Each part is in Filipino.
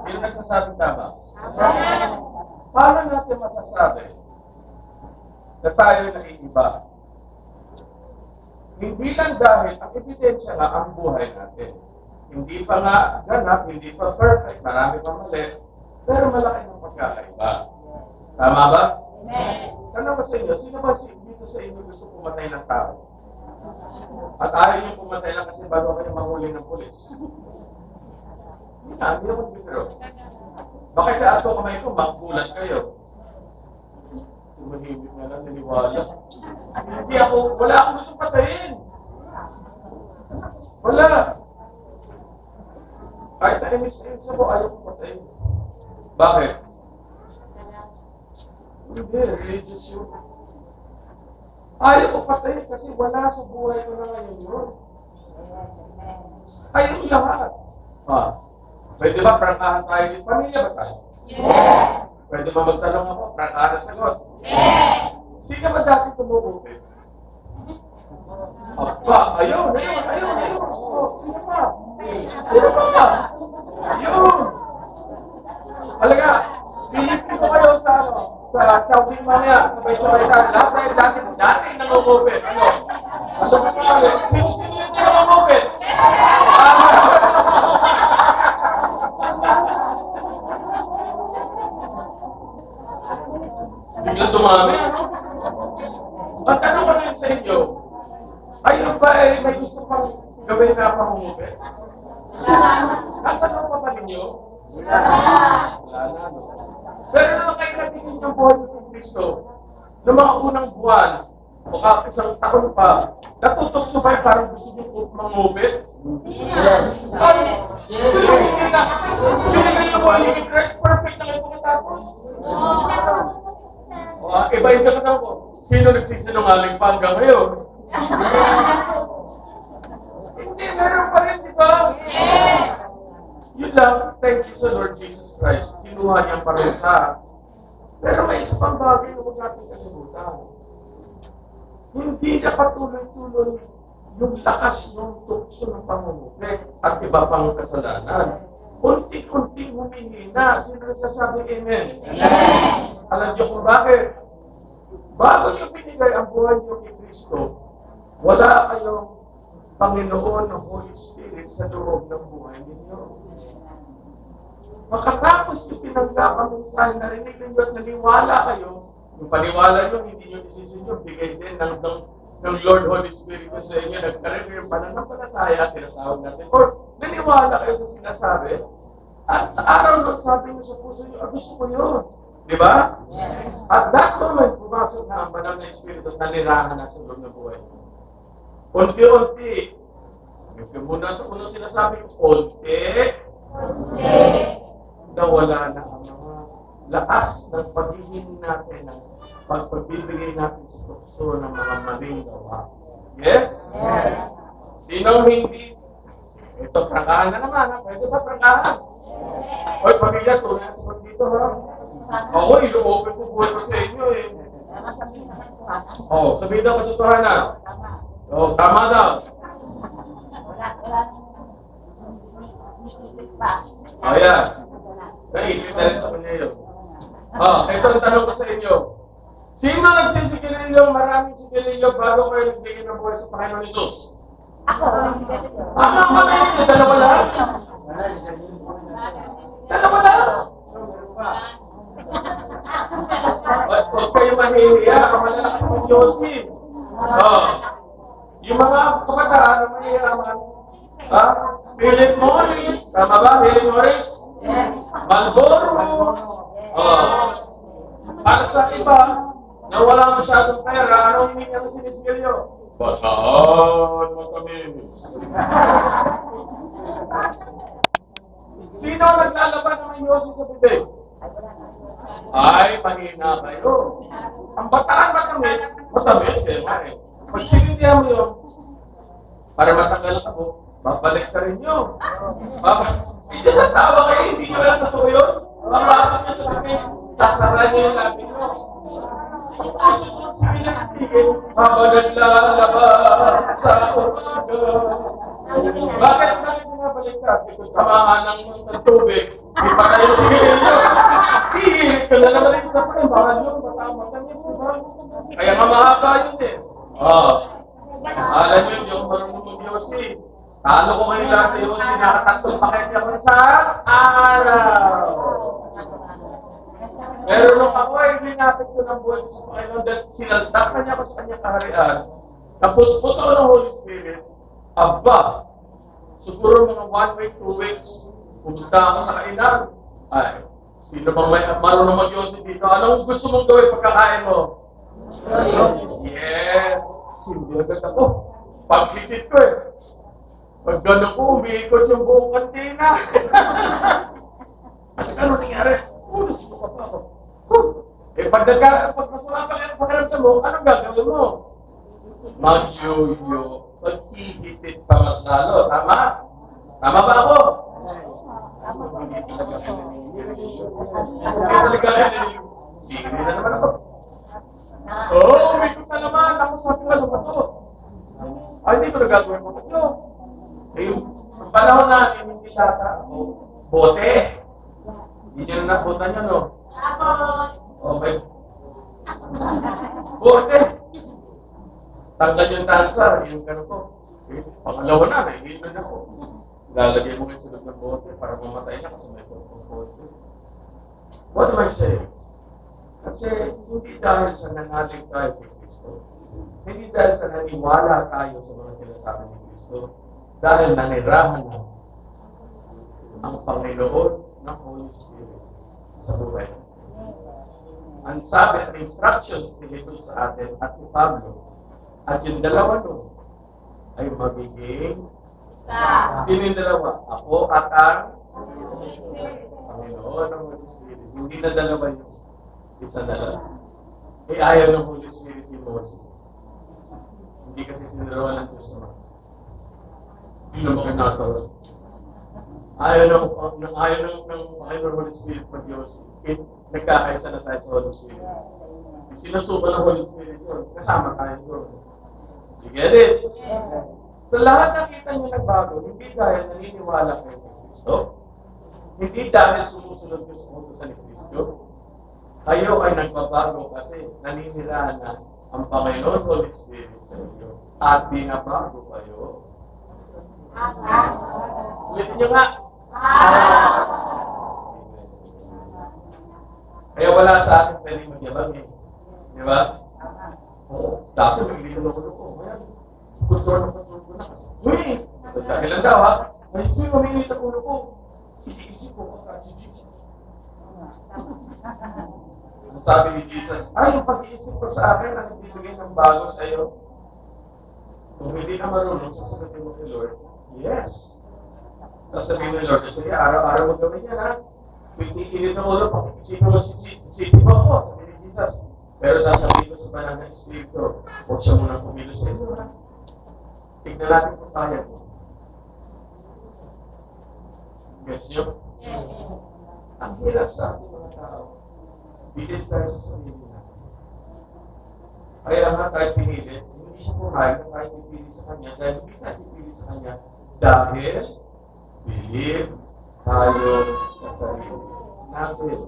Sino nagsasabi tama? Paano natin masasabi na tayo nakikiba? Hindi lang dahil ang ebidensya nga ang buhay natin. Hindi pa nga ganap, hindi pa perfect, marami pa mali, pero malaki ng pagkakaiba. Tama ba? Yes. Ano ba sa inyo? Sino ba dito sa inyo gusto pumatay ng tao? At ayaw niyo pumatay lang kasi bago kayo mahuli ng pulis. Hindi na, hindi naman bigro. Bakit taas ko kamay ko, magbulat kayo? Tumahimik na lang, naniwala. Hindi ako, wala akong gustong patayin. Wala. Kahit na-imis-imis ako, ayaw kong patayin. Bakit? Hindi, religious yun. Ayaw ko patayin kasi wala sa buhay ko na ngayon yun. Ayaw lahat. Pwede ba prangkahan tayo din? Pamilya ba tayo? Yes. Pwede ba magtanong ako? Prangkahan na sagot? Yes. Sino ba dati tumukupit? Ayaw. Sino pa? Sino pa ba? Ayun. Alaga, pilipin ko kayo sa Chowking Mania, sabay-sabay tayo. Lahat tayo dati nangungupit. Ano ba tayo? Sino yung nangungupit? Biglang dumami, ano? At ano ko rin sa inyo? Ayun ba may gusto pang gawin na pangungupit? Nasaan ang papa ninyo? Wala na, no? Pero nung kayo natingin yung buhay ng Kristo, noong mga unang buwan, o isang taon pa, natutokso ba parang gusto nyo mangupit? Ay, sino hindi na? Binigay nyo buhay ni Christ, perfect na kayo pagkatapos? Iba yung tanong ko, sino nagsisinungaling pa hanggang ngayon? Hindi, meron pa rin, di ba? Yes. Yun lang, thank you sa Lord Jesus Christ. Kinuha niyang parusa. Pero may isa pang bagay na huwag natin kalimutan. Hindi na patuloy-tuloy yung lakas ng tukso ng pangungupit at iba pang kasalanan. Unti-unting humihina. Sino nagsasabi amen? Amen. Alam niyo kung bakit? Bago niyo pinigay ang buhay niyo kay Kristo, wala kayong Panginoon ng Holy Spirit sa loob ng buhay ninyo. Makatapos niyo tinanggap ang mensahe, narinig ninyo at naniwala kayo, yung paniwala niyo, hindi niyo decision niyo, bigay din ng Lord Holy Spirit sa inyo, nagkaroon kayo pananampalataya at tinatawag natin. Or naniwala kayo sa sinasabi, at sa araw nun sabi niyo sa puso niyo, gusto ko yun. Di ba? Yes. At that moment, pumasok na ang banal na Espiritu at nalirahan na sa loob ng buhay. Unti-unti. Yung muna sa unang sinasabi, nawala na ang mga lakas ng pagiging natin, ng pagpabibigay natin sa tukso ng mga maling gawa. Yes? Yes. Sino hindi? Ito, prangkahan na naman. Ha? Pwede ba prangkahan? Hoy, pamilya, tunay sa dito, ha? Ako, ilo-open ko buhay ko sa inyo, eh. Sabihin daw katotohanan. Tama daw. Yan. Naipit na rin sa kanya yun. Ito ang tanong ko sa inyo. Sino nagsisigililyo, maraming sigililyo bago kayo nagbigay ng buhay sa Panginoon Jesus? Ako. Ako kami ninyo, dalawa lang? Dalawa lang? Huwag kayo mahihiya, malalakas ng Yossi. Yung mga kabataan na mahihiraman, Philip Morris, tama ba? Philip Morris? Yes. Malboro. Para sa iba, na wala masyadong pera, anong hindi niya sinisigilyo? Bataan, matamis. Sino ang naglalaban ng Yossi sa bibig? Ay, mahina kayo. Ang bataan matamis kayo nga eh. Pag sinindihan mo yun, para matanggal ako, babalik ka rin yun. Hindi na tawa kayo, hindi nyo lang totoo yun. Papasok nyo sa bibig, sasara nyo yung labi nyo. Ang puso ko ng sige na sige, habang naglalaban, sa umaga. Bakit binabaliktad? Kung tamaan ng tubig, di pa tayo sinilyo. Iinit ka na naman yung isa pa rin. Baka yun, matamis, di ba? Kaya nga mahaba yun eh. Alam nyo, hindi ako marunong mag-Diyos eh. Talo ko ngayon lahat sa Diyos, nakatatlong pakete ako sa araw. Pero nung ako ay linapit ko ng buwan sa Panginoon dahil sinaltak na niya ako sa kanyang kaharian, napuspos ako ng Holy Spirit, aba, siguro mga 1 week, 2 weeks, pumunta ako sa kainan. Ay, sino bang may marunong mag-Diyos dito? Anong gusto mong gawin pagkakain mo? Yes! Sindi agad ako. Paghitit ko eh. Pag gano'n ko, umiikot yung buong kantina. At ano nangyari? Nasuka pa ako. Pag masama pa kayo pakiramdam mo, anong gagawin mo? Mag-yo-yo. Maghihitit pa mas lalo. Tama? Tama ba ako? Hindi talaga kayo naniniyo. Hindi talaga kayo naniniyo. Sige na naman ako. Umikot na naman. Ako sabi ko, ano ba ito? Ay, hindi ko nagagawin mo ito. Ang panahon natin, hindi lata. Bote. Hindi nyo na nabutan nyo, no? Okay. Bote. Tanggal yung tansa. Yung gano'n ko. Pangalawa na, nahihilo na ako. Lalagay mo ngayon sa loob ng bote para mamatay na kasi may bote. What am I saying? Kasi hindi dahil sa nanalig tayo kay Kristo. Hindi dahil sa naniwala tayo sa mga sinasabi ni Kristo. Dahil nanirahan na ang Panginoon ng Holy Spirit sa buhay. Ang sabi at instructions ni Jesus sa atin at ni Pablo at yung dalawa doon ay magiging sino yung dalawa? Ako at ang Panginoon ng Holy Spirit. Hindi na dalawa yun. Isa na lang. Ayaw ng Holy Spirit ni Moses. Hindi kasi tinarawa ng Diyos naman. Hindi naman natawag. Ayaw ng Holy Spirit pag Diyos. Nagkakaisa na tayo sa Holy Spirit. Sinusuba ng Holy Spirit yun. Kasama tayo doon. You get it? Yes. Sa lahat nakita niyo nagbago, hindi dahil naniniwala kayo kay Kristo, hindi dahil sumusunod kayo sa utusan ni Kristo, kayo ay nagbabago kasi naninirahan na ang Panginoon Holy Spirit sa inyo at binabago kayo. Ulitin niyo nga. Kaya wala sa atin pwedeng magyabang eh. Di ba? Dati magiging ko. Ayan. Kultura ng patuloy ko na kasi. Uy! Dahil lang daw ha. Ay, uy, uminit ang ulo ko. Iisip ko ka si Jesus. Ang sabi ni Jesus, ay, yung pag-iisip ko sa akin ang ibibigay ng bago sa iyo. Kung hindi ka marunong, sasagutin mo kay Lord, yes. Sasabihin ni Lord, sige, araw-araw mo gawin yan ha. Kung iinit ang ulo, pag-iisipin mo si ko ako, sabi ni Jesus. Pero sasabihin ko sa banal na Espiritu, huwag siya munang kumilos sa inyo ha. Tignan natin kung kaya mo. Gets nyo? Yes. Ang hirap sa ating mga tao. Pilit tayo sa sarili natin. Kaya nga tayo pinilit, hindi siya pumayag na tayo pipili sa Kanya dahil hindi tayo pipili sa Kanya dahil bilib tayo sa sarili natin.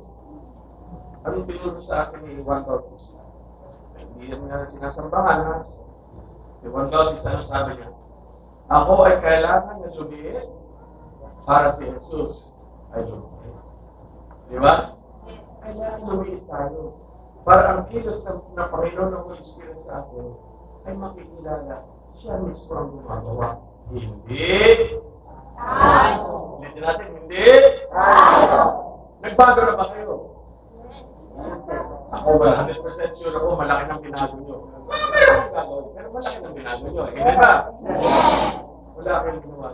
Anong tinuro sa akin ni Juan Bautista? Hindi naman nga sinasambahan ha. Si Juan Bautista, ano sabi niya? Ako ay kailangan na lumiit para si Jesus ay lumiit. Di ba? Kailangan lumiit tayo. Para ang kilos ng Panginoon ng Holy Spirit sa atin ay makikilala siya mismo ang gumagawa. Hindi tayo. Ulitin natin, hindi tayo. Nagbago na ba kayo? Ako 100% sure ako malaki ng binago nyo. Pero malaki ng binago nyo. Hindi ba? Yes. Wala kayong ginawa.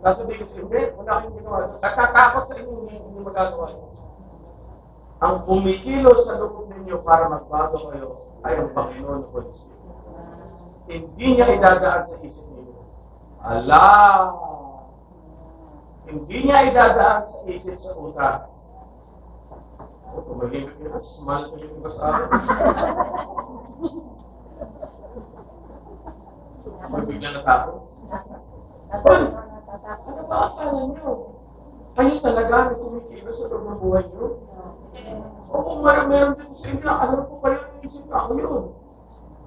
Sasabihin ko siya, hindi, wala kayong ginawa. Natatakot sa inyo, hindi magagawa. Ang kumikilos sa loob ninyo para magbago kayo ay ang Panginoon ng Holy Spirit. Hindi niya idadaan sa isip ninyo. Hindi niya idadaan sa isip sa utak. Kung magiging yun, sumalit na yung iba sa akin. May bigla natakot. Hoy! Ano ba akala niyo? Kayo talaga na tumikilos sa loob ng buhay niyo? O kung meron dito sa inyo, alam ko kayo, naisip na ako yun.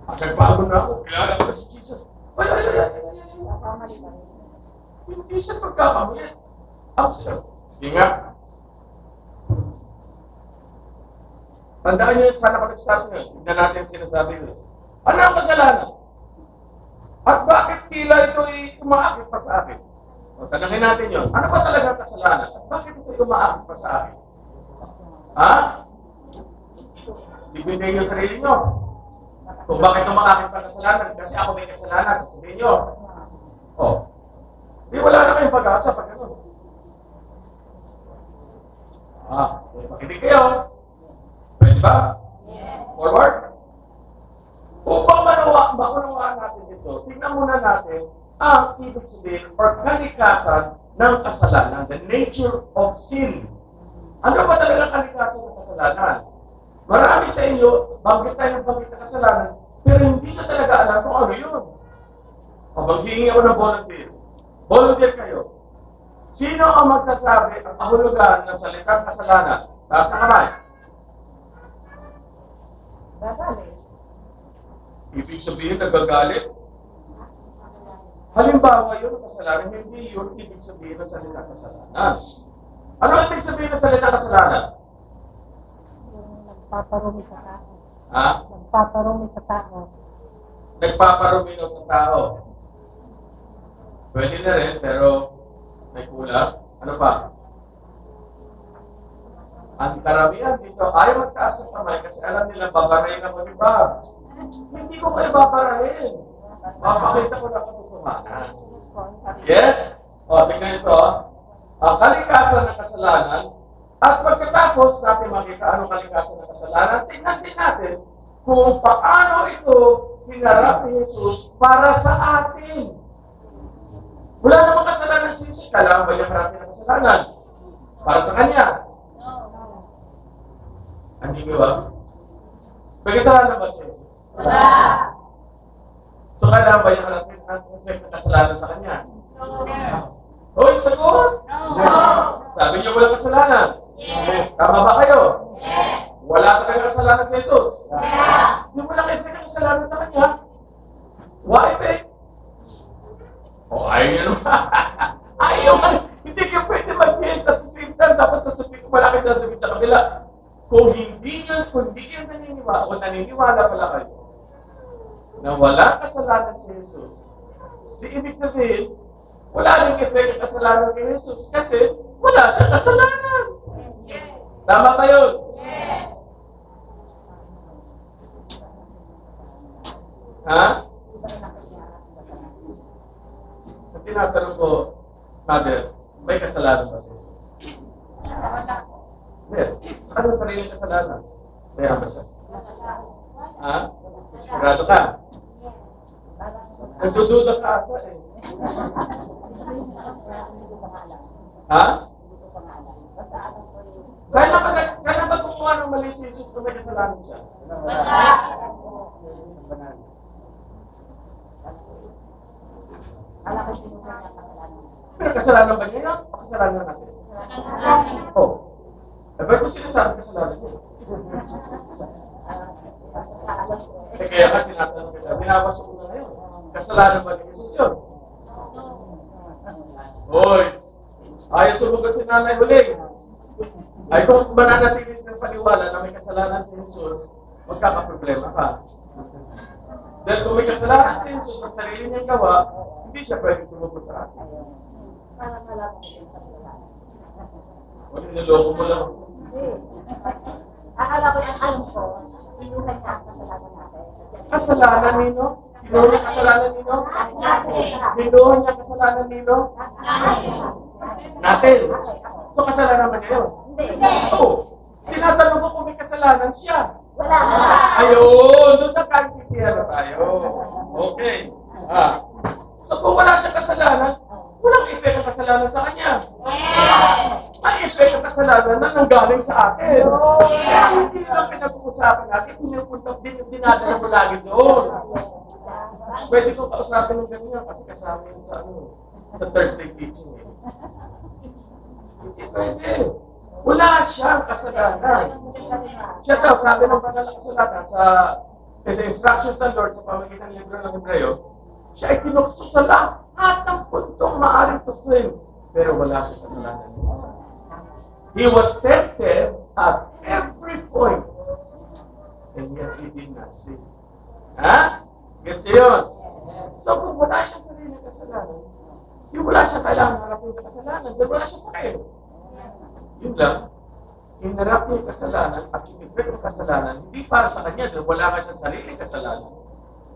At nagbago na ako, kilala ko si Jesus. Ay. Hindi siya pagkakamali. Ang siya. Sige nga. Tandaan niyo, sana ka nag-start nyo. Tignan natin ang sinasabi nyo. Ano ang kasalanan? At bakit tila ito ay umaakit pa sa akin? O, tanangin natin yun. Ano ba talaga ang kasalanan? At bakit ito ay umaakit pa sa akin? Ha? Ibigay niyo sarili niyo. Kung bakit umaakit pa ang kasalanan? Kasi ako may kasalanan. Sasabihin niyo. O. Di wala na kayong pag-asa pag ano. Makinig kayo. Pwede ba? Yes. Forward? Upang maunawaan natin ito, tingnan muna natin ang ibig sabihin or kalikasan ng kasalanan, the nature of sin. Ano ba talaga kalikasan ng kasalanan? Marami sa inyo, banggit tayo ng banggit ng kasalanan, pero hindi na talaga alam kung ano yun. Maghihingi ako ng volunteer. Volunteer kayo. Sino ang magsasabi ang kahulugan ng salitang kasalanan? Taas na kamay. Gagalit. Ibig sabihin, nagagalit. Halimbawa yun ang kasalanan, hindi yun ibig sabihin ng salitang kasalanan. Ano ibig sabihin ng salitang kasalanan? Yung nagpaparumi sa tao. Ha? Nagpaparumi sa tao. Nagpaparumi daw sa tao. Pwede na rin, pero may kulang. Ano pa? Ang karamihan dito ayaw magtaas ng kamay kasi alam nila babarahin ako ni Bob. Hindi ko kayo babarahin. Mapakita ko na katotohanan. Yes? O, tingnan ito. Ang kalikasan ng kasalanan. At pagkatapos natin makita anong kalikasan ng kasalanan, tingnan din natin kung paano ito hinarap ni Jesus para sa atin. Wala namang kasalanan si Jesus. Kailangan ba niya harapin ang kasalanan? Para sa Kanya. Hindi ba? May kasalanan ba si Jesus? Wala. So kailangan ba yung harapin ang effect ng kasalanan sa Kanya? No. Hoy, sagot! No. Sabi niyo walang kasalanan. Yes. Tama ba kayo? Yes. Wala talagang kasalanan si Jesus. Yes. Yung walang effect ng kasalanan sa Kanya. Why effect? O, ayaw niya naman. Ayaw man. Hindi kayo pwede mag-yes at the same time tapos sasabihin ko malaki na sabihin sa kabila. Kung hindi nyo naniniwala, o naniniwala pala kayo, na walang kasalanan si Jesus, di ibig sabihin, wala nang effect ang kasalanan kay Jesus kasi wala siyang kasalanan. Yes. Tama kayo? Yes. Ha? Ang tinatanong ko, Mother, may kasalanan ba si Jesus? Wala. Meron. Sa kanyang sariling kasalanan. Meron ba siya? Ha? Sigurado ka? Nagdududa ka ata eh. Ha? Kaya ba gumawa ng mali si Jesus kung may kasalanan siya? Wala. Pero kasalanan ba niya yan? O kasalanan natin? Oh. Eh, ba't ko sinasabi kasalanan niya? Eh, kaya ka sinatanong kita, binabasa ko na ngayon. Kasalanan ba ni Jesus yun? Hoy! Ayaw sumagot si nanay huli. Ay kung mananatilis ng paniwala na may kasalanan si Jesus, magkakaproblema ka. Dahil kung may kasalanan si Jesus sa sarili niyang gawa, hindi siya pwede tumugot sa atin. O, niloloko mo lang. Akala ko yung alam ko, inuhan na ang kasalanan natin. Kasalanan nino? Hinuhan niya kasalanan nino? Hinuhan niya kasalanan nino? Natin. So kasalanan ba niya yun? Hindi. Oo. Tinatanong ko kung may kasalanan siya. Wala. Ayun! Doon nakaintindihan na tayo. Okay. So kung wala siyang kasalanan, walang effect ang kasalanan sa kanya. Yes. May effect ang kasalanan na nanggaling sa atin. Kaya hindi lang pinag-uusapan natin, pinupunta, dinadala mo lagi doon. Pwede ko kausapin ng ganyan kasi kasama yun sa sa Thursday teaching eh. Hindi pwede. Wala siyang kasalanan. Siya daw, sabi ng banal na kasulatan sa instructions ng Lord sa pamagitan ng libro ng Hebreo, siya ay tinukso sa lahat ng puntong maaaring tuksoin. Pero wala siyang kasalanan. He was tempted at every point. And yet he did not sin. Ha? Gets yun? So kung wala siyang sariling kasalanan, yung wala siyang kailangan harapin sa kasalanan, then wala siyang pakiyo. Yun lang. Hinarap niya yung kasalanan at yung effect ng kasalanan, hindi para sa kanya, dahil wala ka siyang sariling kasalanan.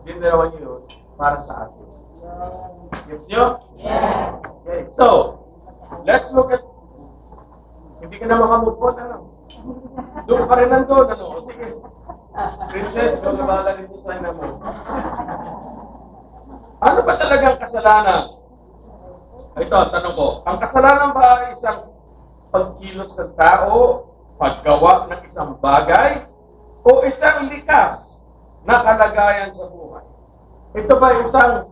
Ginagawa niyo yun para sa atin. Gets nyo? Yes. Okay, so, let's look at, hindi ka na makamove on, doon ka rin nandun, O sige. Princess, kung nabala rin sa ina mo. Ano ba talagang kasalanan? Ito, ang tanong ko. Ang kasalanan ba ay isang pagkilos ng tao, paggawa ng isang bagay, o isang likas na kalagayan sa buhay? Ito ba isang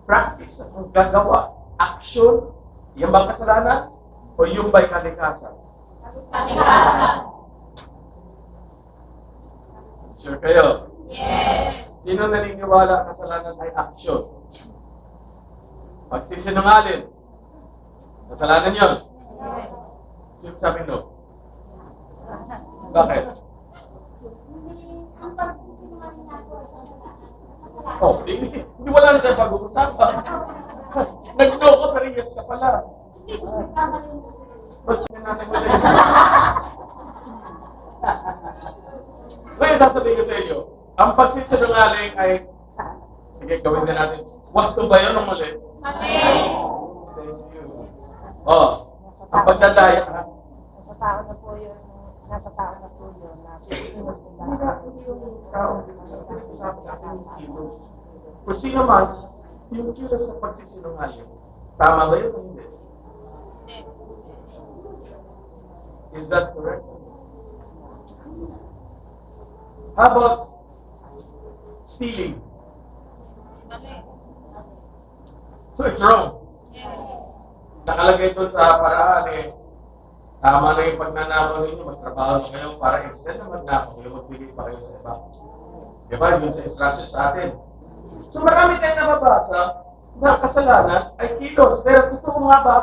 practice, ang gagawa, action, yung ba kasalanan, o yung ba'y kalikasan? Kalikasan. Sure kayo? Yes. Sino naniniwala ang kasalanan ay action? Pagsisinungaling. Kasalanan yun. Yes. Sino sabi no? Bakit? Ang pagsisinungaling nga po ay kasalanan. Oh, hindi wala na tayong pag-uusapan. Nag-no ko, pero yes ka pala. Ba't siya natin mo na Ngayon, sasabihin ko sa inyo, ang pagsisinungaling ay, sige, gawin din natin. Wasto ba yun o muli? Mali. Thank you. Oh, ang pagdadaya, ha? Nasa tao na po yun na sinusunod Hindi nila. na yung tao, pinag-usapan natin yung kilos. Kung sino man, yung kilos ng pagsisinungaling, tama ba yun o hindi? Is that correct? How about stealing? Mali. So it's wrong. Yes. Nakalagay doon sa paraan eh, tama na yung pagnanakaw ninyo, magtrabaho nyo ngayon para instead na magnakaw kayo, magbigay pa kayo sa iba. Diba? Yun sa instructions sa atin. So marami tayong nababasa na kasalanan ay kilos. Pero totoo nga ba,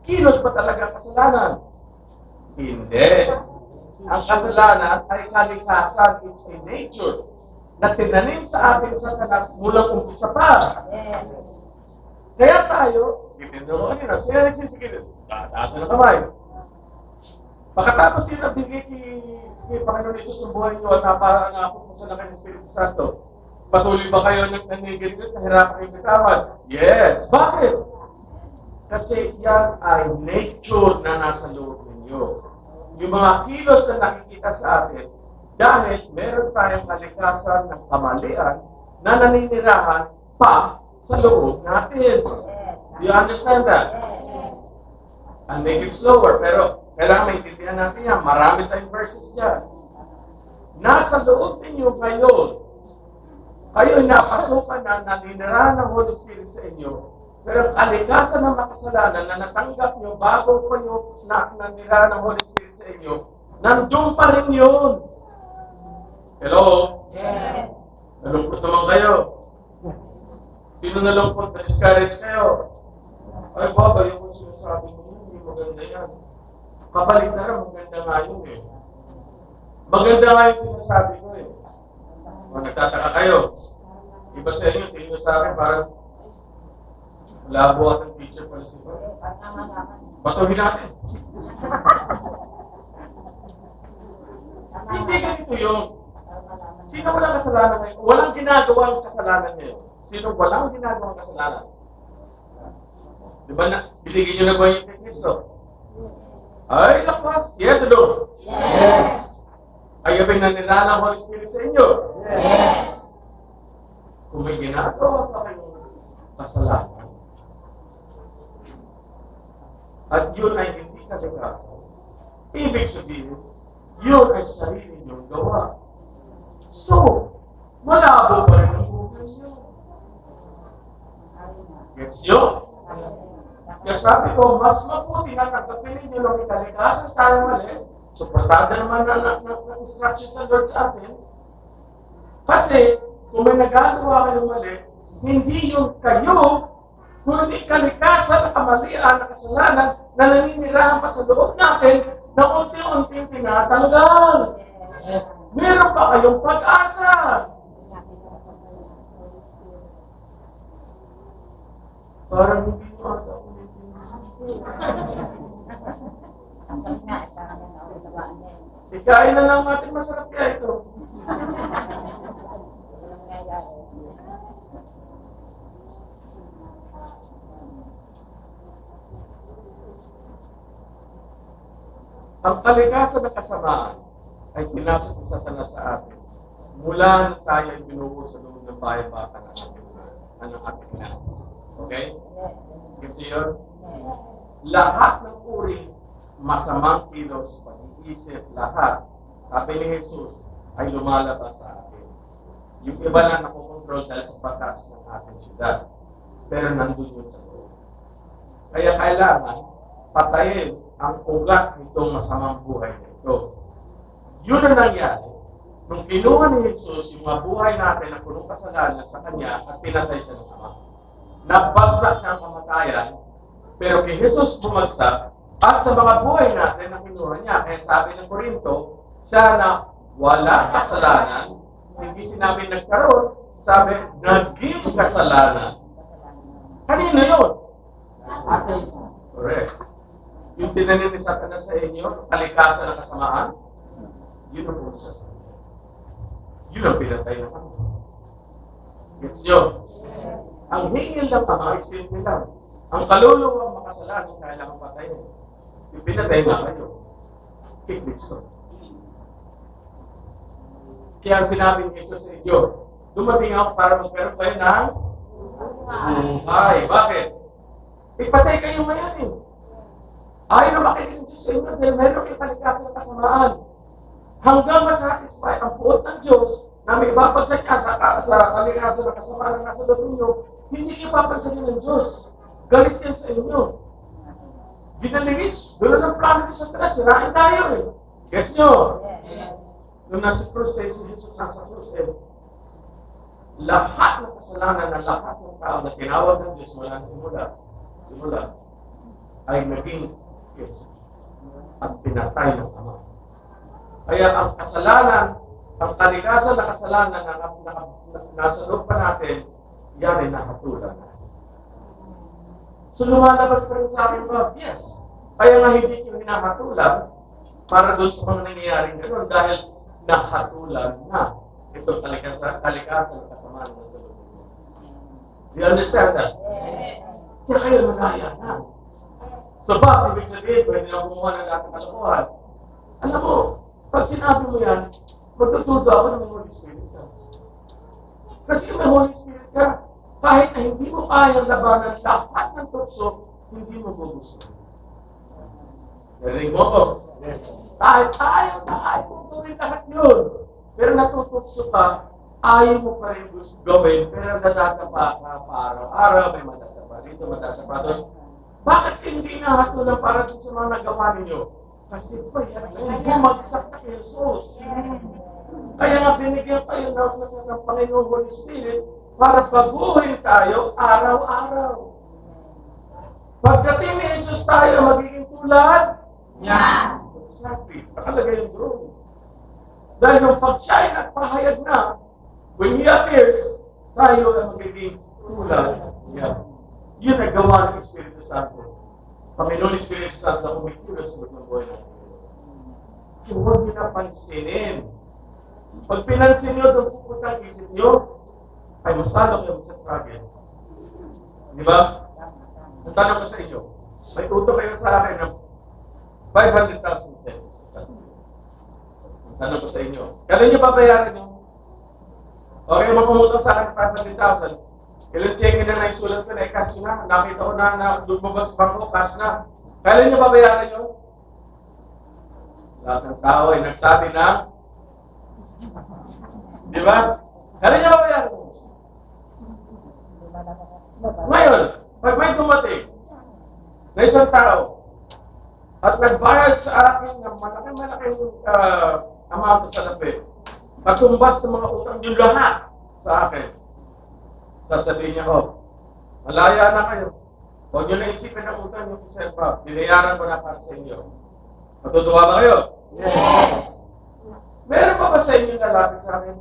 kilos ba talaga kasalanan? Hindi. Ang kasalanan ay kalikasan, it's a nature na tinanim sa atin sa Satanas mula umpisa pa. Yes. Kaya tayo, sige mo kanina, sila nagsisigil. Taasan na kamay. Pagkatapos din nabigay kay Panginoon Isus ang buhay nyo at napapos mo sa lakas ng Espiritu Santo, patuloy ba kayo nanigil nyo, nahirapan kayong bitawan? Yes. Bakit? Kasi yan ay nature na nasa loob ninyo. Yung mga kilos na nakikita sa atin, dahil meron tayong kalikasan ng kamalian na naninirahan pa sa loob natin. Yes. Do you understand that? Yes. I'll make it slower, pero kailangan maintindihan natin yan. Marami tayong verses dyan. Nasa loob ninyo ngayon, kayo napasukan na naninirahan ng Holy Spirit sa inyo, pero kalikasan ng makasalanan na natanggap nyo bago kayo nanirahan ng Holy Spirit sa inyo, nandun pa rin yun. Hello? Yes. Nalungkot naman kayo. Sino nalungkot? Na-discourage kayo? Ay, Baba, yung sinasabi mo yun, hindi maganda yan. Kapalit na rin, maganda nga yun eh. Maganda nga yung sinasabi ko eh. Kung nagtataka kayo, iba sa inyo, tingin nyo sa akin, parang labo at ang teacher pala si Baba. Batuhin natin. Hindi ganito yun. Sino walang kasalanan ngayon? Walang ginagawang kasalanan ngayon. Sino walang ginagawang kasalanan? Di ba na, biligin nyo na ba yung techniques to? Ay, lakas. Yes, ano? Yes. Ay, abay nanirahan ang Holy Spirit sa inyo. Yes. Kung may ginagawa pa kayong kasalanan, at yun ay hindi kalikasan, ibig sabihin, yun ay sarili niyong gawa. So, malabo pa rin ang buhay niyo. Gets nyo? Kaya sabi ko, mas mabuti na tanggapin ninyo ng kalikasan tayo mali. Suportada naman ng instructions ng Lord sa atin. Kasi, kung may nagagawa kayong mali, hindi yung kayo, kundi kalikasan, kamalian, kasalanan na naninirahan pa sa loob natin na unti-unting tinatanggal. Meron pa kayong pag-asa. Parang hindi mo ata ulitin. Ang sabi nga, at saka na naunawaan niya. Ikain na lang natin masarap kaya ito. Walang nangyayari. Ang kalikasan ng kasamaan ay pinasok ng Satanas sa atin. Mula na tayo ay binuho sa loob ng bahay-baka ng ating ina. Okay? Yes. Ito yun. Lahat ng uri masamang kilos, pag-iisip, lahat, sabi ni Jesus, ay lumalabas sa atin. Yung iba na nakokontrol dahil sa batas ng ating syudad. Pero nandun yun sa loob. Kaya kailangan patayin ang ugat nitong masamang buhay na ito. Yun ang nangyari. Nung kinuha ni Jesus yung mga buhay natin na punong kasalanan sa Kanya at pinatay siya ng Ama. Nagbagsak siya ang kamatayan, pero kay Jesus bumagsak at sa mga buhay natin na kinuha niya. Kaya sabi ng Korinto, siya na wala kasalanan, hindi sinabi nagkaroon, sabi naging kasalanan. Kanino yun? Atin. Correct. Yung tinanim ni Satanas sa inyo, kalikasan ng kasamaan, yun ang puno sa inyo. Yun ang pinatay ng Ama. Gets nyo? Ang hingil ng Ama ay simple lang. Ang kaluluwang makasalanan kailangan patayin. Yung pinatay nga kayo, kiklit ko. Kaya ang sinabi ni Jesus sa inyo, dumating ako para magkaroon kayo ng buhay. Bakit? Ipatay kayo mayanin. Ayaw na makinig Diyos sa inyo dahil meron kayo kalikasan ng kasamaan. Hanggang masatisfy ang buot ng Diyos na may ipapansin niya sa kalikasan ng kasamaan na nasa loob ninyo, hindi ipapansin ng Diyos. Galit yan sa inyo. Ginalingit. Doon ang plano niyo sa talas. Sirain tayo eh. Gets nyo? Yes. Nung nasa krus tayo si Jesus nasa krus eh, lahat ng kasalanan ng lahat ng tao na tinawag ng Diyos mula ng simula ay naging Jesus at pinatay ng Ama. Kaya ang kasalanan, ang kalikasan na kasalanan na nasa loob pa natin, yan ay nakatulad na. So lumalabas pa rin sa akin ba? Yes. Kaya nga hindi yung hinahatulan para doon sa mga nangyayaring gano'n dahil nahatulan na itong kalikasan ng kasamaan na sa loob. Do you understand that? Yes. Kaya kayo malaya na. So ba, ibig sabihin, pwede na kumuha ng lahat ng kalokohan. Alam mo, pag sinabi mo yan, magtututo ako ng may Holy Spirit ka. Kasi kung may Holy Spirit ka, kahit na hindi mo kayang labanan lahat ng tukso, hindi mo gugustuhin. Narinig mo ko? Kahit ayaw na ayaw mo gawin lahat yun. Pero natutukso ka, ayaw mo pa rin gusto gawin, pero natatapa ka pa araw-araw, may matatapa dito, matatapa doon. Bakit hindi nahatulan para dun sa mga nagawa ninyo? Kasi pa yan, bumagsak na kay Jesus. Kaya nga binigyan kayo ng Panginoon Holy Spirit para baguhin tayo araw-araw. Pagdating ni Jesus tayo, magiging tulad niya. Exactly. Nakalagay yung doon. Dahil yung pag siya ay nagpahayag na, when He appears, tayo ay magiging tulad niya. Yun ang gawa ng Espiritu Santo. Panginoon Espiritu Santo na kumikilos sa ng buhay natin. Kaya huwag nyo na pansinin. Pag pinansin nyo, doon pupunta ang isip nyo, ay mas lalo kayo magsastruggle. Di ba? Ang tanong ko sa inyo, may tuto kayo sa akin ng 500,000 pesos. Ang tanong ko sa inyo, kailan nyo babayaran nyo? Okay, magpumutang sa akin ng 500,000. Kailan check-in na naisulat ko na, cash na. Nakita ko na lumabas bangko, cash na. Kailan nyo babayaran nyo? Lahat ng tao ay nagsabi na, di ba? Kailan nyo babayaran nyo? Ngayon, pag may dumating na isang tao at nagbayad sa akin ng malaking amount sa salapi at tumbas ng mga utang yung lahat sa akin, sasabihin niya, oh, malaya na kayo. Huwag niyo na isipin ang utang yung isa pa. Binayaran ko na para sa inyo. Matutuwa ba kayo? Yes! Meron pa ba sa inyo lalapit sa akin?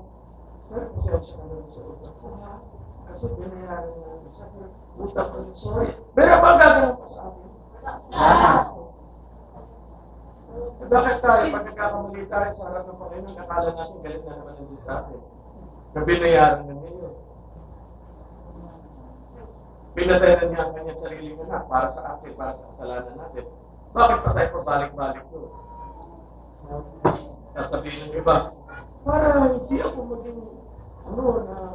Sir, pasensya na lang sa utang ko. Kasi binayaran na lang sa akin. Utang ko yung sorry. Meron ba gagawin pa sa akin? Bakit tayo, pag nagkakamali tayo sa harap ng Panginoon, nakala natin galit na naman ang Diyos sa atin. Na binayaran na ngayon. Pinatay na niya ang kanyang sariling anak para sa atin, para sa kasalanan natin. Bakit pa tayo pabalik-balik doon? Sasabihin ng iba, para hindi ako maging, na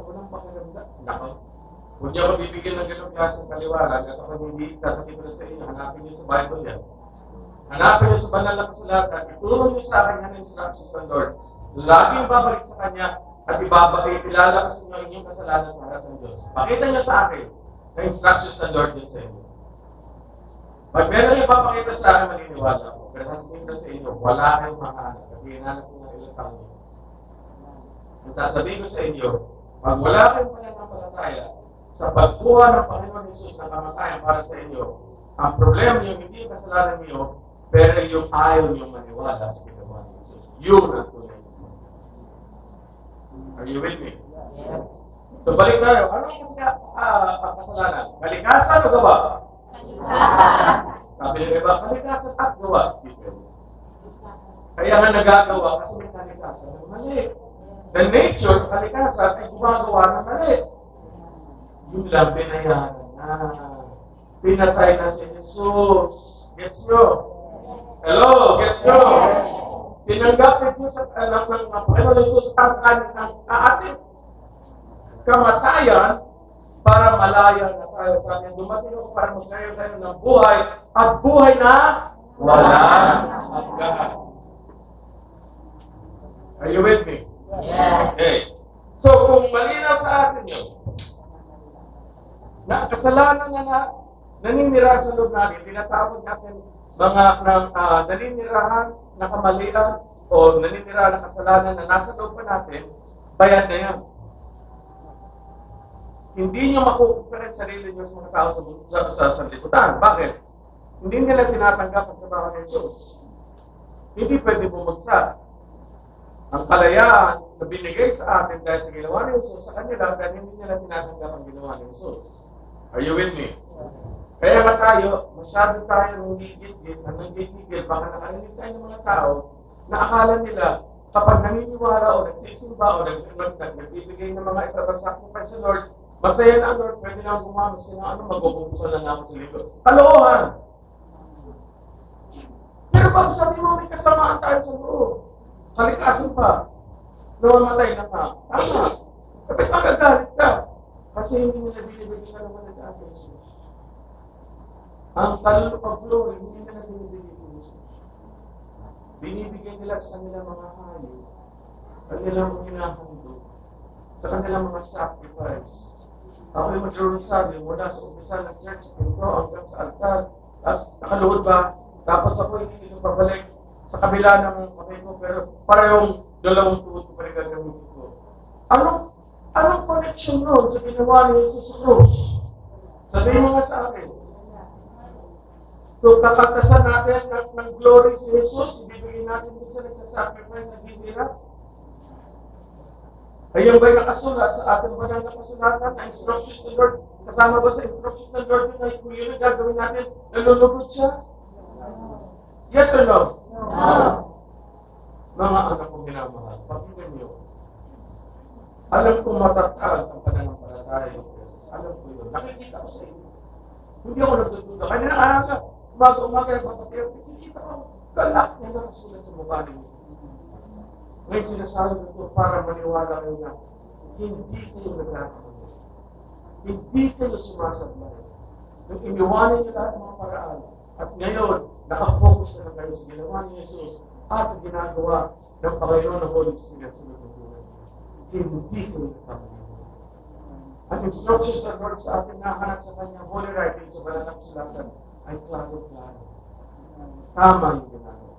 walang pakiramdam. Nako, huwag niya ako bibigyan ng ganong klaseng kaliwanag at ako hindi sasabihin ko na sa inyo, hanapin niyo sa Bible yan. Hanapin niyo sa banal na kasulatan, ituro niyo sa akin yan ang instructions ng Lord. Laging babalik sa Kanya at ilalakas niyo ang inyong kasalanan sa harap ng Diyos. Pakita niyo sa akin ang instructions ng Lord din sa inyo. Pag meron yung papakita sa akin, maniniwala ko. Pero sasabihin ko sa inyo, wala kayong makahanap kasi hinanap ko ng ilang taon niyo. At sasabihin ko sa inyo, pag wala kayong pananampalataya sa pagkuha ng Panginoon Jesus ng kamatayan para sa inyo, ang problema niyo hindi yung kasalanan niyo, pero yung ayaw niyo maniwala sa ginawa ni Jesus. Yun ang tunay. Are you with me? Yes! So balik tayo. Ano yung kasalanan? Kalikasan o gawa? Kalikasan. Sabi ng iba, kalikasan at gawa. Kaya nga nagagawa kasi may kalikasan ng mali. The nature ng kalikasan ay gumagawa ng mali. Yun lang binayaran na. Pinatay na si Jesus. Gets nyo? Hello? Gets nyo? Tinanggapin nyo sa ng Panginoon Jesus ang ating kamatayan para malaya na tayo sa atin. Dumating ako para magkayo tayo ng buhay at buhay na walang hanggan. Are you with me? Yes! Okay. So, kung malinaw sa atin yun, na kasalanan na naninirahan sa loob natin, tinatawag natin mga naninirahan na kamalian o naninirahan na kasalanan na nasa loob pa natin, bayad na yan. Hindi nyo makukumpara ang sarili nyo sa mga tao sa sanlibutan. Bakit? Hindi nila tinatanggap ang trabaho ng Jesus. Hindi pwede bumagsak. Ang kalayaan na binigay sa atin dahil sa ginawa ni Jesus sa kanila, dahil hindi nila tinatanggap ang ginawa ni Jesus. Are you with me? Kaya nga tayo, masyado tayo nang gigit-git, baka nakarinig tayo ng mga tao na akala nila kapag naniniwala o nagsisimba o nagbibigay ng mga sacrifice sa Lord, masaya na ang Lord, pwede na bumamas na magbubukusan na ako sa libro. Kalokohan! Pero Bob, sabi mo may kasamaan tayo sa loob. Kalikasan pa. Nawamatay na ka. Tama. Kapit magagalit ka. Kasi hindi nila binibigyan ka naman ng Ating Jesus. Ang kalulupang glory, hindi nila binibigyan ng Jesus. Binibigyan nila sa kanilang mga hayop, kanilang mga hinahandog, sa kanilang mga sacrifice. Ako yung magdurunsabi mula sa umpisa ng church, pinto hanggang sa altar. Tapos nakaluhod ba? Tapos ako hindi ko pabalik sa kabila ng kamay ko, pero parehong dalawang tuhod ko pa rin gagamitin ko. Anong connection nun sa ginawa ni Jesus sa krus? Sabihin mo nga sa akin. So, kakatasan natin ng glory si Jesus, ibibigay natin din sa nagsasacrifice na bibira. Ayun ba'y nakasulat sa ating banal na kasulatan na instructions ng Lord? Kasama ba sa instructions ng Lord na kung yun ang gagawin natin, nalulugod siya? Yes or no? No! Mga anak kong minamahal, pakinggan niyo. Alam kong matatag ang pananampalataya ng Jesus. Alam ko yun. Nakikita ko sa inyo. Hindi ako nagdududa. Kaya nakaaga, umaga nagpapatiyaw. Nakikita ko, galak niya nakasulat sa mukha niyo. Ngayon sinasabi ko ito para maniwala kayo na hindi kayo nagkakamali. Hindi kayo sumasablay. Nung iniwanan niyo lahat ng mga paraan, at ngayon, nakafocus na lang kayo sa ginawa ni Jesus at sa ginagawa ng Panginoon ng Holy Spirit sa mga buhay. Hindi kayo nagkakamali. Ang instructions ng Lord sa atin na hanap sa Kanya, Holy Writing sa banal na kasulatan, ay klaro-klaro. Tama yung ginagawa.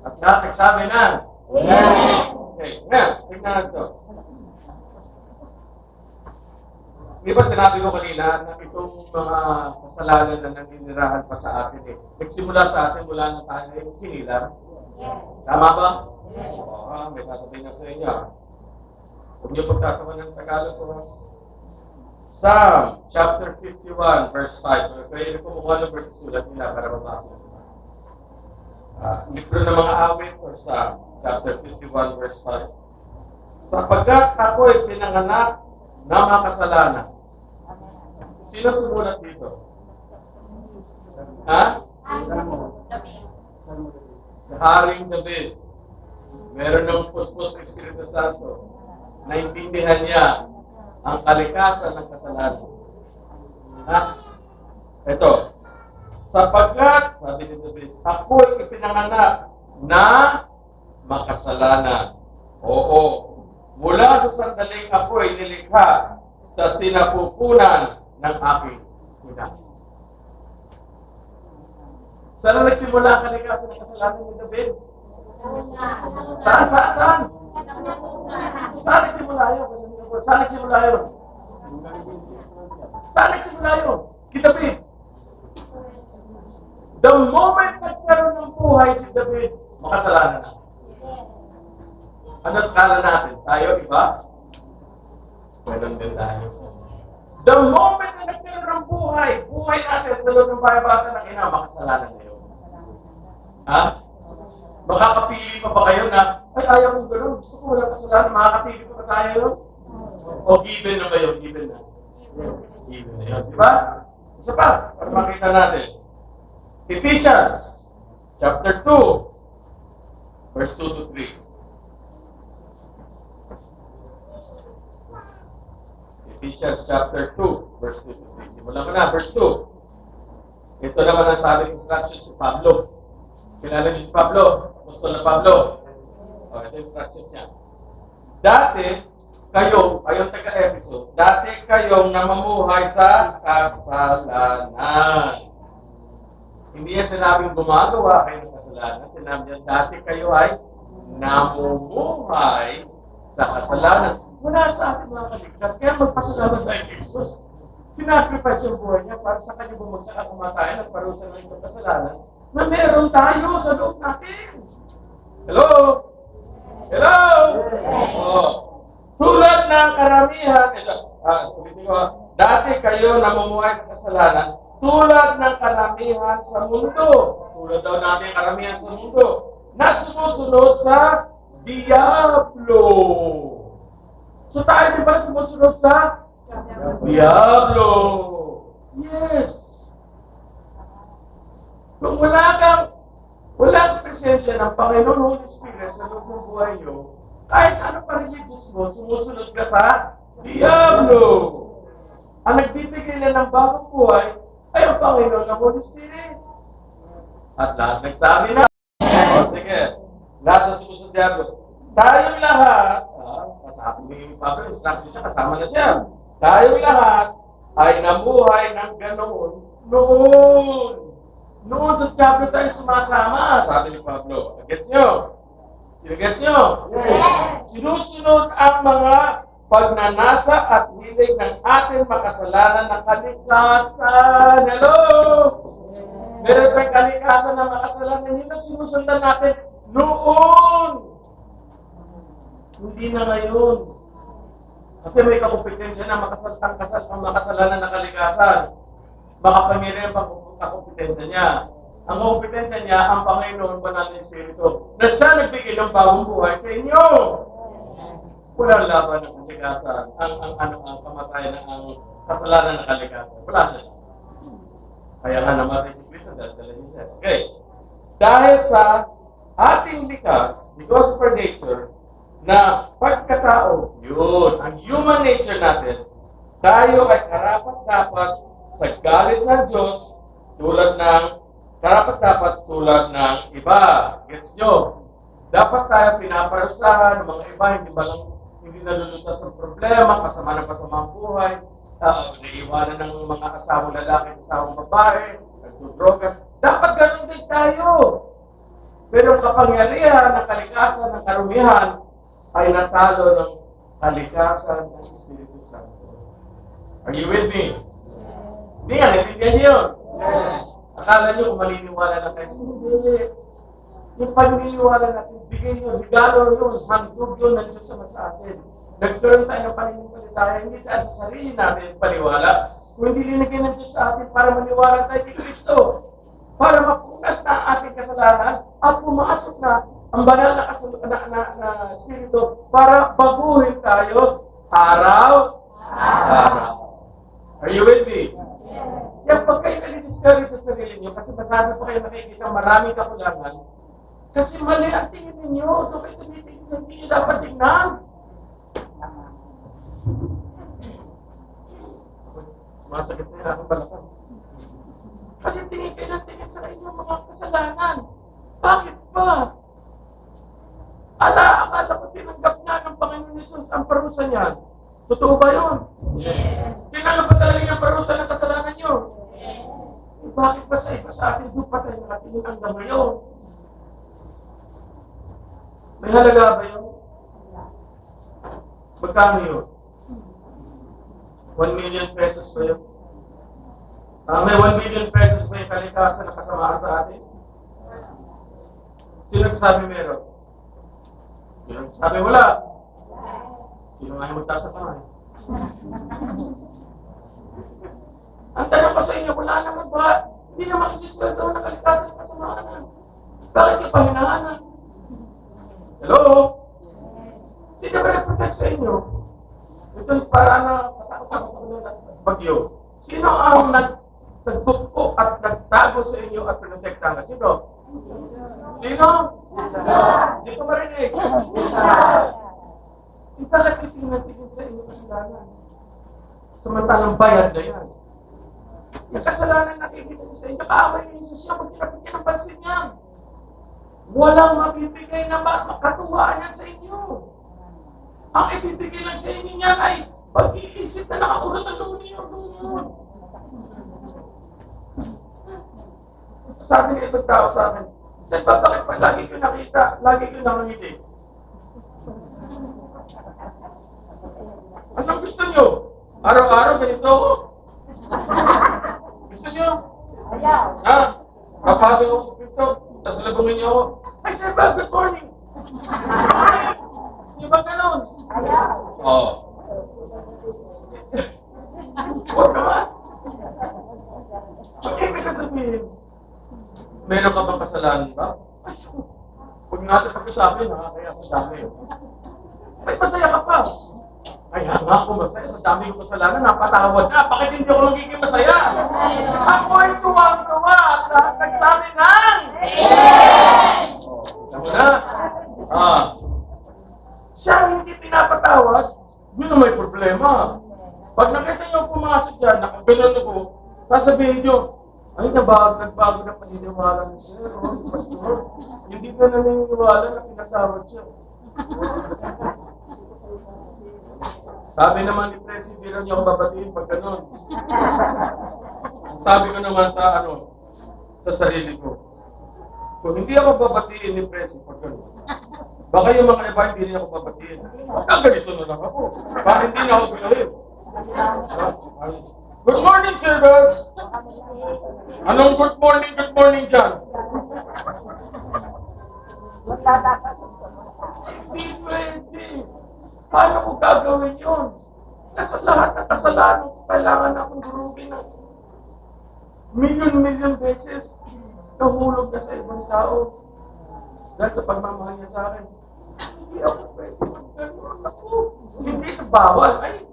At lahat nagsabi na, okay, ngayon, tignan natin. Di ba sinabi ko kanina na itong mga kasalanan na naninirahan pa sa atin nagsimula sa atin mula na tayo ay sinilang? Yes. Tama ba? Yes. Oo, may tatabihin ako sa inyo. Huwag niyo pagtatawa ng Tagalog ko. Psalm chapter 51 verse 5. Pwede ko kumuha ng verse sulat nila para mabasa nyo. Libro ng mga awit or Psalm chapter 51 verse 5. Sapagkat ako'y pinanganak na makasalanan. Sino sumulat dito? Ha? David. Si Haring David. Meron ng puspos ng Espiritu Santo. Naintindihan niya ang kalikasan ng kasalanan. Ha? Ito. Sapagkat, sabi ni David, ako'y ipinanganak na makasalanan. Oo. Mula sa sandaling ako'y nilikha sa sinapupunan ng aking ina. Saan nagsimula ang kalikasan ng kasalanan ni David? Saan? Saan nagsimula yun? Saan nagsimula yun? Saan nagsimula yun? Kay David. The moment nagkaroon ng buhay si David, makasalanan na. Ano skala natin? Tayo, iba? Ganun din tayo. The moment na nagkaroon ng buhay natin sa loob ng bayabata ng ina, makasalanan na yun. Ha? Makakapili pa ba kayo na, ay, ayaw kong gano'n, gusto ko walang kasalanan, makakapili pa ba tayo yun? O given na ba yun? Given na. Given na yun. Diba? Isa pa, para makita natin. Ephesians, chapter 2, verse 2 to 3. Ephesians chapter 2, verse 2 to 3. Simulan ko na, verse 2. Ito naman ang sabi ng instructions ni Pablo. Kilala niyo si Pablo? Apostol na Pablo. O, ito yung instructions niya. Dati, kayong taga-Epheso, dati kayong namumuhay sa kasalanan. Hindi niya sinabing gumagawa kayo ng kasalanan. Sinabi niya, dati kayo ay namumuhay sa kasalanan. Wala sa ating mga kaligtas. Kaya magpasalamat sa Jesus. Sinacrifice yung buhay niya para sa kanya bumagsak at kumatayan at parusa ng itong kasalanan na meron tayo sa loob natin. Hello? Hello? Oh. Tulad ng karamihan, ulitin ko, dati kayo namumuhay sa kasalanan, tulad ng karamihan sa mundo. Tulad daw natin karamihan sa mundo na sumusunod sa Diablo. So tayo din pala sumusunod sa Diablo. Yes. Kung wala kang presensya ng Panginoon Holy Spirit sa loob ng buhay nyo, kahit ano pa religious mo, sumusunod ka sa Diablo. Ang nagbibigay na ng bagong buhay ay ang Panginoon ng Holy Spirit. At lahat nagsabi na. O sige, lahat na sumusunod Diablo. Tayong lahat, sabi ni Pablo, instruction siya, kasama na siya. Tayong lahat ay namuhay ng ganoon noon sa Diablo tayo sumasama, sabi ni Pablo. Gets nyo? Sino gets nyo? Yes. Sinusunod ang mga pagnanasa at hilig ng ating makasalanan na kalikasan. Hello? Meron tayong kalikasan na makasalanan. Hindi na sinusundan natin noon. Hindi na ngayon. Kasi may kakumpetensya na ang makasalanan na kalikasan. Makapamilya ang kakumpetensya niya. Ang kakumpetensya niya, ang Panginoon, banal na Espiritu, na siya nagbigay ng bagong buhay sa inyo. Walang laban ng kalikasan. Ang kamatayan ng kasalanan ng kalikasan. Wala siya. Kaya nga namatay si Kristo dahil siya. Okay. Dahil sa ating likas, because of our nature, na pagkatao, yun, ang human nature natin, tayo ay karapat-dapat sa galit ng Diyos tulad ng karapat-dapat tulad ng iba. Gets nyo? Dapat tayo pinaparusahan ng mga iba, hindi nalulutas ang problema, kasama ng pasama ang buhay, naiiwanan ng mga asawang lalaki at asawang babae, nagdudrogas. Dapat ganun din tayo. Pero ang kapangyarihan ng kalikasan ng karumihan ay natalo ng kalikasan ng Espiritu Santo. Are you with me? Hindi nga, nabigyan niyo yun. Akala niyo kung maliniwala na kayo. Hindi. Yung paniniwala natin, bigay yun, regalo yun, handog yun ng Diyos sa atin. Nagkaroon tayo ng paniniwala, hindi tayo sa sarili natin paniwala, kung hindi linagay ng Diyos sa atin para maniwala tayo kay Kristo. Para mapunas na ang ating kasalanan at pumasok na ang banal na Espiritu para baguhin tayo araw-araw. Are you with me? Yes. Kaya pag kayo nalidiscourage sa sarili nyo, kasi masyado pa kayo nakikita maraming kakulangan, kasi mali ang tingin ninyo, ito kayo tumitingin sa hindi nyo dapat tingnan. Masakit na yun akong balakang. Kasi tingin kayo ng tingin sa inyong mga kasalanan. Bakit ba? Akala ko tinanggap niya ng Panginoon Jesus ang parusa niya. Totoo ba yun? Yes. Tinanggap ba talaga yung parusa ng kasalanan niyo? Yes. Bakit ba sa iba sa atin doon pa tayo nakatingin hanggang ngayon? May halaga ba yun? Magkano yun? 1 million pesos ba yun? May 1 million pesos ba yung kalikasan na kasamaan sa atin? Sino nagsabi meron? Sino nagsabi wala? Sino nga yung magtaas sa kamay? Ang tanong ko sa inyo, wala naman ba? Hindi naman isusweldo na kalikasan na kasamaan. Bakit yung pahinahanan? Hello? Sino ba nag-protect sa inyo? Ito para na katakot-takot ng bagyo. Sino ang nagtugpo at nagtago sa inyo at pinotektahan? Sino? Sino? Hindi ko marinig. Bakit itingin sa inyo kasalanan? Samantalang bayad na yan. Yung kasalanan nakikita niyo sa inyo, kaaway niyo sa siya, magkirapit niya ng pansin niya. Walang mabibigay na makatuwaan yan sa inyo. Ang ibibigay lang sa inyo niyan ay pag-iisip na nakakulot ang loob niyo. Sabi ng ibang tao sa akin, saan ba bakit pa lagi ko nakita, lagi ko nakangiti? Anong gusto niyo? Araw-araw ganito ako? Gusto niyo? Ayaw. Ha? Papasok ako sa pinto, tapos labungin niyo ako. Ay, sir ba? Good morning! Gusto niyo ba ganun? Ayaw. Oo. Huwag naman. Ang ibig na sabihin, meron ka bang kasalanan ba? Ay, huwag natin pag-usapin, nakakaya sa dami. Ay, masaya ka pa. Kaya nga ako masaya sa dami kong kasalanan, napatawad na. Bakit hindi ako magiging masaya? Ako ay tuwang-tuwa at lahat nagsabi ng Kita mo na? Siya hindi pinapatawad, yun ang may problema. Pag nakita niyo pumasok dyan, nakaganon ako, sasabihin niyo, ay, nagbago na paniniwala ni Sir, Pastor. Hindi ka naniniwala na pinatawad siya. Sabi naman ni Presi, hindi rin niya ako babatiin pag gano'n. Sabi ko naman sa sa sarili ko, kung hindi ako babatiin ni Presi pag gano'n, baka yung mga iba hindi rin ako babatiin. Baka ganito na lang ako. Para hindi na ako binuhin. Good morning, Sir Bels! Anong good morning dyan? Hindi pwede. Paano ko gagawin yun? Nasa lahat ng kasalanan ko, kailangan akong durugin ng milyon beses nahulog na sa ibang tao. Dahil sa pagmamahal niya sa akin. Hindi ako pwede mag-gano'n ako. Hindi sa bawal. Ay,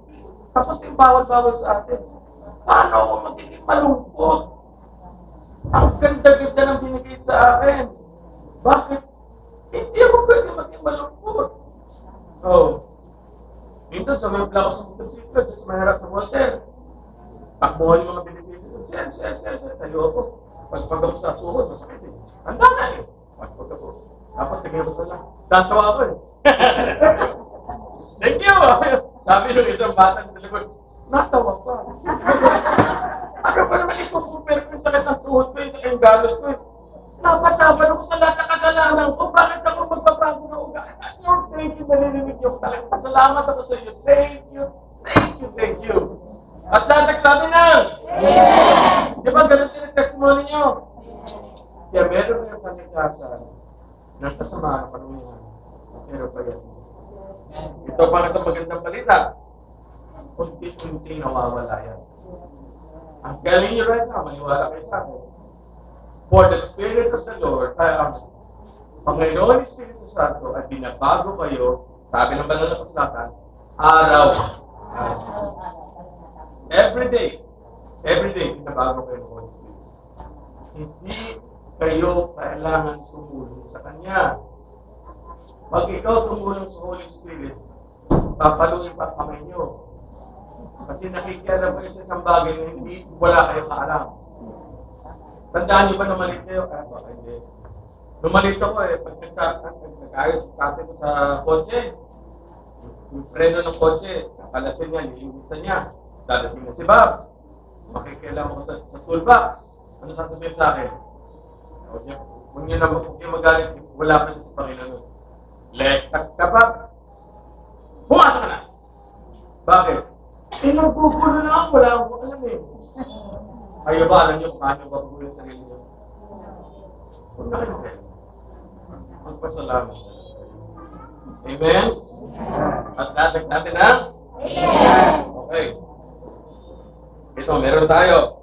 tapos yung bawal-bawal sa atin. Paano ako magiging malungkot? Ang ganda-ganda ng binigay sa akin. Bakit? Hindi ako pwede maging malungkot. Oh. Minsan, sa may plako sa motorsiklo, just maharap ng Walter. Takbuhan yung mga binibili ko. Sir. Tayo ako. Pag ako sa tuhod, masakit eh. Handa na eh. Pag ako. Dapat tingin ko sa lang. Tatawa ako eh. Thank you! Sabi nung isang bata sa likod, natawa pa. Ano ba naman ikukumpare ko yung sakit ng tuhod ko, yung sakit ng galos ko? Napatapan ako sa lahat ng kasalanan ko. Bakit ako magbabago na ugali? Lord, thank you. Nalilinig yung talagang pasalamat ako sa iyo. Thank you. Thank you. Thank you. At lahat nagsabi na. Amen. Di ba ganun siya yung testimony niyo? Kaya meron na yung panikasan ng kasamaan ng panungan. Meron pa yan. Ito para sa magandang balita. Unti-unti nawawala yan. Ang galing niyo right now, maniwala kayo sa akin. For the Spirit of the Lord, Panginoon Espiritu Santo ay binabago kayo, sabi ng banal na kasulatan, araw. Every day, binabago kayo ng Holy Spirit. Hindi kayo kailangan tumulong sa Kanya. Pag ikaw tumulong sa Holy Spirit, papalungin pa ang kamay niyo. Kasi nakikialam kayo sa isang bagay na hindi wala kayo kaalam. Tandaan niyo ba na malit kayo? Baka hindi. Numalit ako pag nagkayos tatay ko sa kotse, yung preno ng kotse, kakalasin niya, nilinisan niya. Dadating na si Bob. Makikialam ako sa toolbox. Ano sasabihin sa akin? Huwag niyo magalit, wala pa siya sa Panginoon. Lektak ka ba? Pumasok ka na! Bakit? Nagbubulo na ako, wala akong alam Kayo ba, alam niyo kung paano babulo yung sarili niyo? Huwag na kayo. Magpasalamat. Amen? At lahat nagsabi na? Amen. Okay. Ito, meron tayo.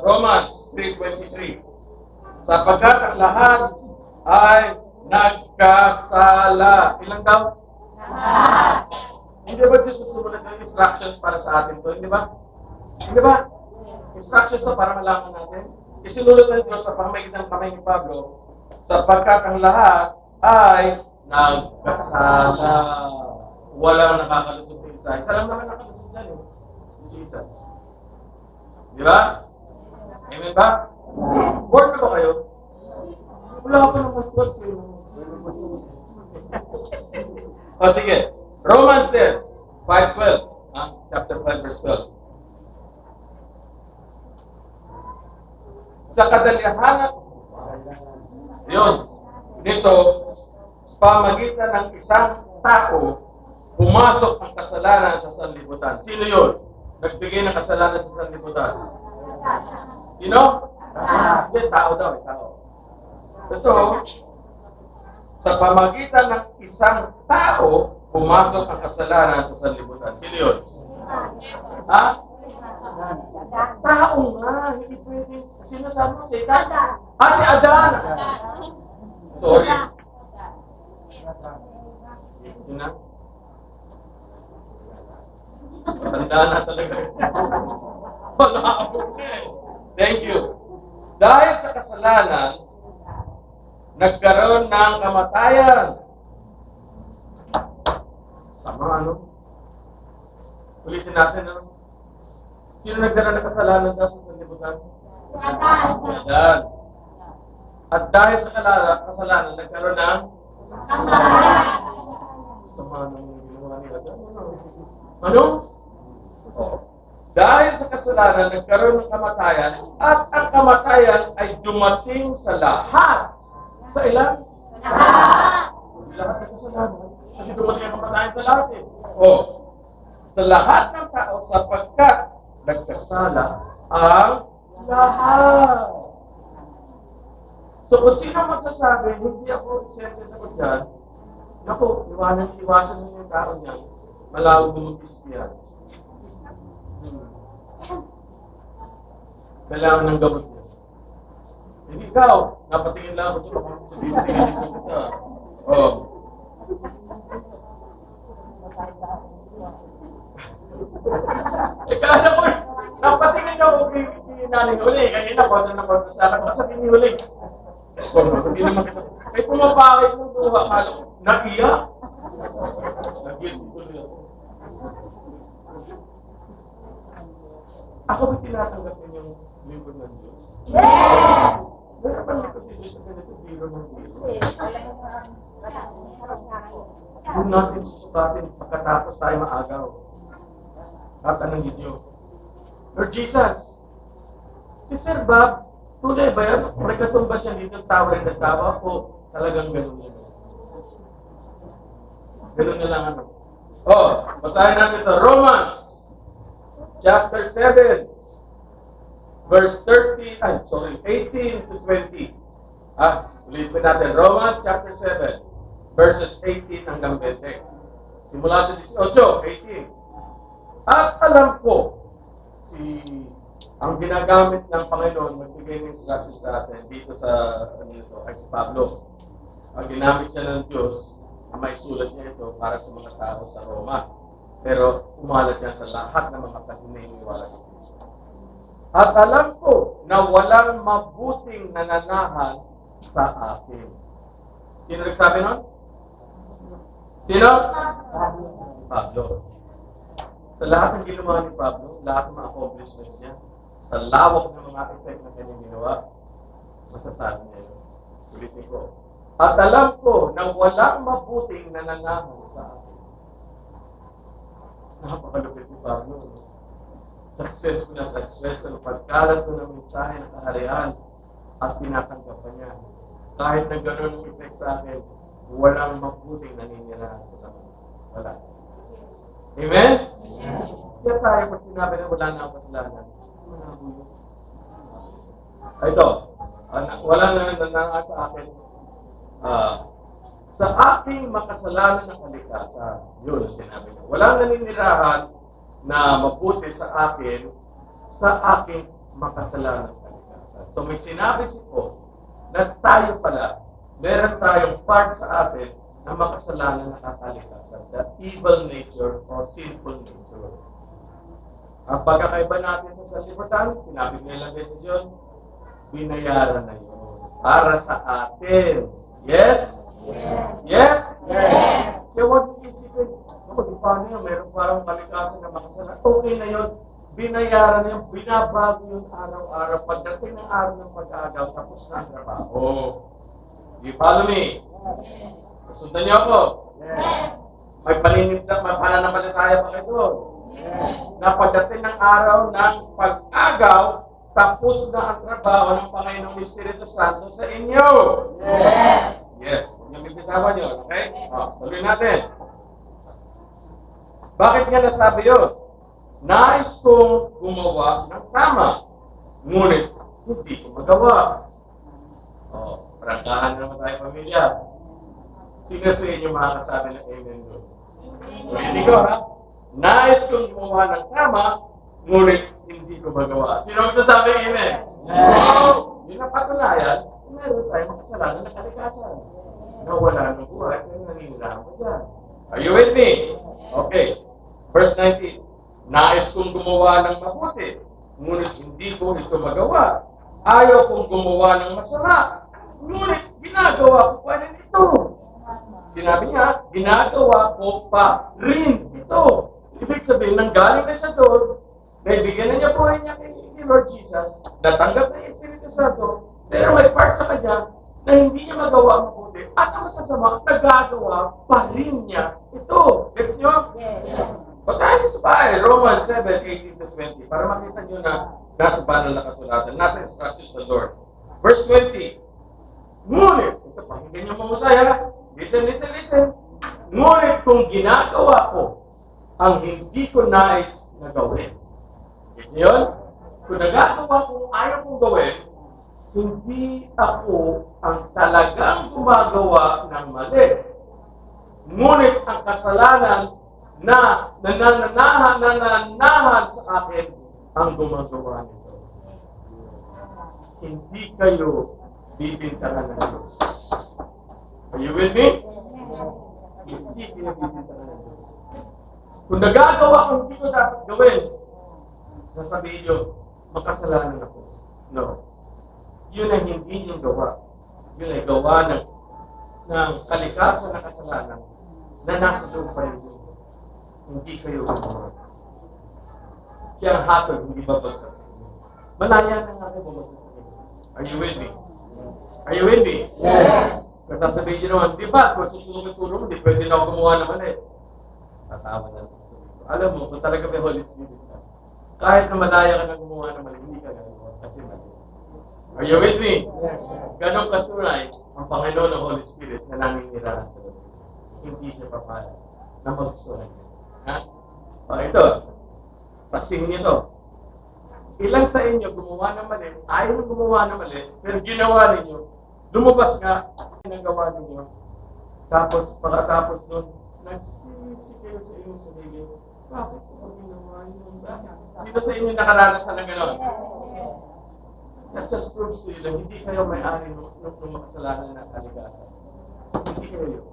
Romans 3:23. Sapagkat ang lahat ay nagkasala. Ilang daw? Lahat. Hindi ba Diyos susulat ng instructions para sa atin to? Hindi ba? Hindi ba? Instructions to para malaman natin. Isinulot ng Diyos sa pamamagitan ng kamay ni Pablo, sapagkat ang lahat ay nagkasala. Walang nakakalusot ng isa. Isa lang naman nakalusot dyan Jesus. Di ba? Amen ba? Bored na ba kayo? Wala pa naman bored kayo. O sige. Romans 5:12. Chapter 5 verse 12. Sa kadalihan yun, dito, sa pamagitan ng isang tao, pumasok ang kasalanan sa sanlibutan. Sino yun? Nagbigay ng kasalanan sa sanlibutan. Sino? Hindi, tao daw, tao. Ito, sa pamagitan ng isang tao, pumasok ang kasalanan sa sanlibutan. Sino yun? Ha? Tao nga, hindi pwede. Sino sabi mo? Si Adan. Si Adan. Sorry. Yun na. Tanda na talaga. Wala ako Thank you. Dahil sa kasalanan, nagkaroon ng kamatayan. Sama, Ulitin natin, Sino nagkaroon ng kasalanan daw sa sanlibutan? Si Adan. At dahil sa kasalanan, nagkaroon ng sama ng ginawa ni Adan. Ano? Dahil sa kasalanan, nagkaroon ng kamatayan, at ang kamatayan ay dumating sa lahat. Sa ilan? Lahat ng kasalanan. Kasi dumating ang kamatayan sa lahat sa lahat ng tao, sapagkat nagkasala ang lahat. So kung sino magsasabi, hindi ako accepted ako dyan, naku, iwasan niyo yung tao niyan, malawag dumag-ispiyan. Kailangan ng gamot niya. Hindi ikaw, napatingin lang ako dito, ako sabihin ko kita. Kaya ko, napatingin ako kay naning huli. Kanina, kung na kung sa akin, masabi ni huli. Hindi naman kita. Ay, pumapakit ng buha. Kala ko, naiyak. Nag-iyak tuloy ako. Ako ba tinatanggap niyo yung lingkod ng Diyos? Yes! Meron ba likod dito sa ganito biro ng biro? Alam mo sarap sa akin. Doon natin susukatin pagkatapos tayo maagaw. Tatanungin niyo, Lord Jesus, si Sir Bob, tunay ba yan? May katumba siya dito, tawa rin nagtawa po. Talagang ganun yun. Ganun na lang ano. Basahin natin ito. Romans, chapter 7, verse 18 to 20. Ulitin natin. Romans, chapter 7, verses 18 hanggang 20. Simula sa 18, 18. At alam ko, ang ginagamit ng Panginoon, magbigay ng instruction sa atin dito sa, ay si Pablo. Ang ginamit siya ng Diyos, may sulat niya ito para sa mga tao sa Roma. Pero umalat yan sa lahat ng mga paniniwala sa Kristo. At alam ko na walang mabuting nananahan sa akin. Sino nagsabi nun? Sino? Si Pablo. Sa lahat ng ginawa ni Pablo, lahat ng mga accomplishments niya, sa lawak ng mga effect na kanyang ginawa, masasabi niya yun. Ulitin ko. At alam ko na walang mabuting nananahan sa akin. Napakalupit ni Pablo. Successful na successful. Pagkalat ko ng mensahe ng kaharian at tinatanggap pa niya. Kahit na gano'n ang effect sa akin, walang mabuting naninirahan sa akin. Wala. Amen? Kaya tayo, pag sinabi na wala na ang kasalanan, malabo yun. Ito, wala na nanangaan sa akin. Sa aking makasalanan ng kalikasan, yun ang sinabi niya. Walang naninirahan na mabuti sa akin sa aking makasalanan ng kalikasan. So may sinabi si Paul na tayo pala, meron tayong part sa atin na makasalanan ng kalikasan, the evil nature or sinful nature. Ang pagkakaiba natin sa sanlibutan, sinabi nila sa John, binayaran na yun para sa atin. Yes? Yes? Yes. Kaya huwag niyo isipin, di paano yun, meron parang kalikasan na makasalanan. Okay na yun, binayaran na yun, binabago yun araw-araw. Pagdating ng araw ng pag-agaw, tapos na ang trabaho. You follow me? Sundan niyo ako. Yes. May pananampalataya pa kayo. Yes. Na pagdating ng araw ng pag-agaw, tapos na ang trabaho ng Panginoong Espiritu Santo sa inyo. Yes. Yes. Yung bibitawan nyo. Okay? Tuloy natin. Bakit nga nasabi yun? Nais kong gumawa ng tama. Ngunit, hindi ko magawa. Prangkahan naman tayo pamilya. Sino sa inyo makakasabi ng amen doon? Hindi ko, ha? Nais kong gumawa ng tama, ngunit hindi ko magawa. Sino magsasabi ng amen? Yun ang patunayan, meron tayong makasalanan ng kalikasan. Na wala ng buhay, pero nanginirahan ko dyan. Are you with me? Okay. Verse 19. Nais kong gumawa ng mabuti, ngunit hindi ko ito magawa. Ayaw kong gumawa ng masama, ngunit ginagawa ko pa rin ito. Sinabi niya, ginagawa ko pa rin ito. Ibig sabihin, nanggaling na siya doon, naibigyan na niya buhay niya kay Lord Jesus, natanggap na yung Espiritu Santo, pero may part sa kanya na hindi niya magawa ang mabuti. At ang masasama, nagagawa pa rin niya ito. Gets niyo? Yes. Basahin niyo sa bahay, Romans 7:18-20, para makita niyo na nasa banal na kasulatan, nasa instructions ng Lord. Verse 20, ngunit, ito pa, hindi niyo mamusaya, listen. Ngunit kung ginagawa ko ang hindi ko nais na gawin. Gets niyo yun? Kung nagagawa ko ayaw kong gawin, hindi ako ang talagang gumagawa ng mali. Ngunit ang kasalanan na nananahan sa akin ang gumagawa nito. Hindi kayo bibintangan ng Diyos. Are you with me? Hindi kayo bibintangan ng Diyos. Kung nagagawa ko hindi ko dapat gawin, sasabihin nyo, makasalanan ako. No. Yun ay hindi yung gawa. Yun ay gawa ng kalikasan na kasalanan na nasa loob pa rin. Hindi kayo gumawa. Kaya ang hatol, hindi ba bagsak sa inyo? Malaya na nga kayo bumagsak sa inyo. Are you with me? Are you with me? Yes. Kasi sasabihin nyo naman, di ba, kung susunod ang turo mo, di pwede na ako gumawa ng mali. Tatawa na lang sabihin ko. Alam mo, kung talaga may Holy Spirit ka, kahit na madaya ka na gumawa ng mali, hindi ka gagawa kasi mali. Are you with me? Ganon katunay ang Panginoon ng Holy Spirit na naninirahan sa loob. Hindi siya papayag na magustuhan niya. Ha? O, ito. Saksihin niyo to. Ilan sa inyo gumawa ng mali, ayaw gumawa ng mali, pero ginawa ninyo, lumabas nga ang gawa ninyo. Tapos, pagkatapos nun, nagsisi kayo sa inyong sarili. Bakit ko ginawa yun? Sino sa inyo nakaranas na gano'n? That just proves to you lang, hindi kayo may-ari nung makasalanan ng kaligasan. Hindi kayo yun.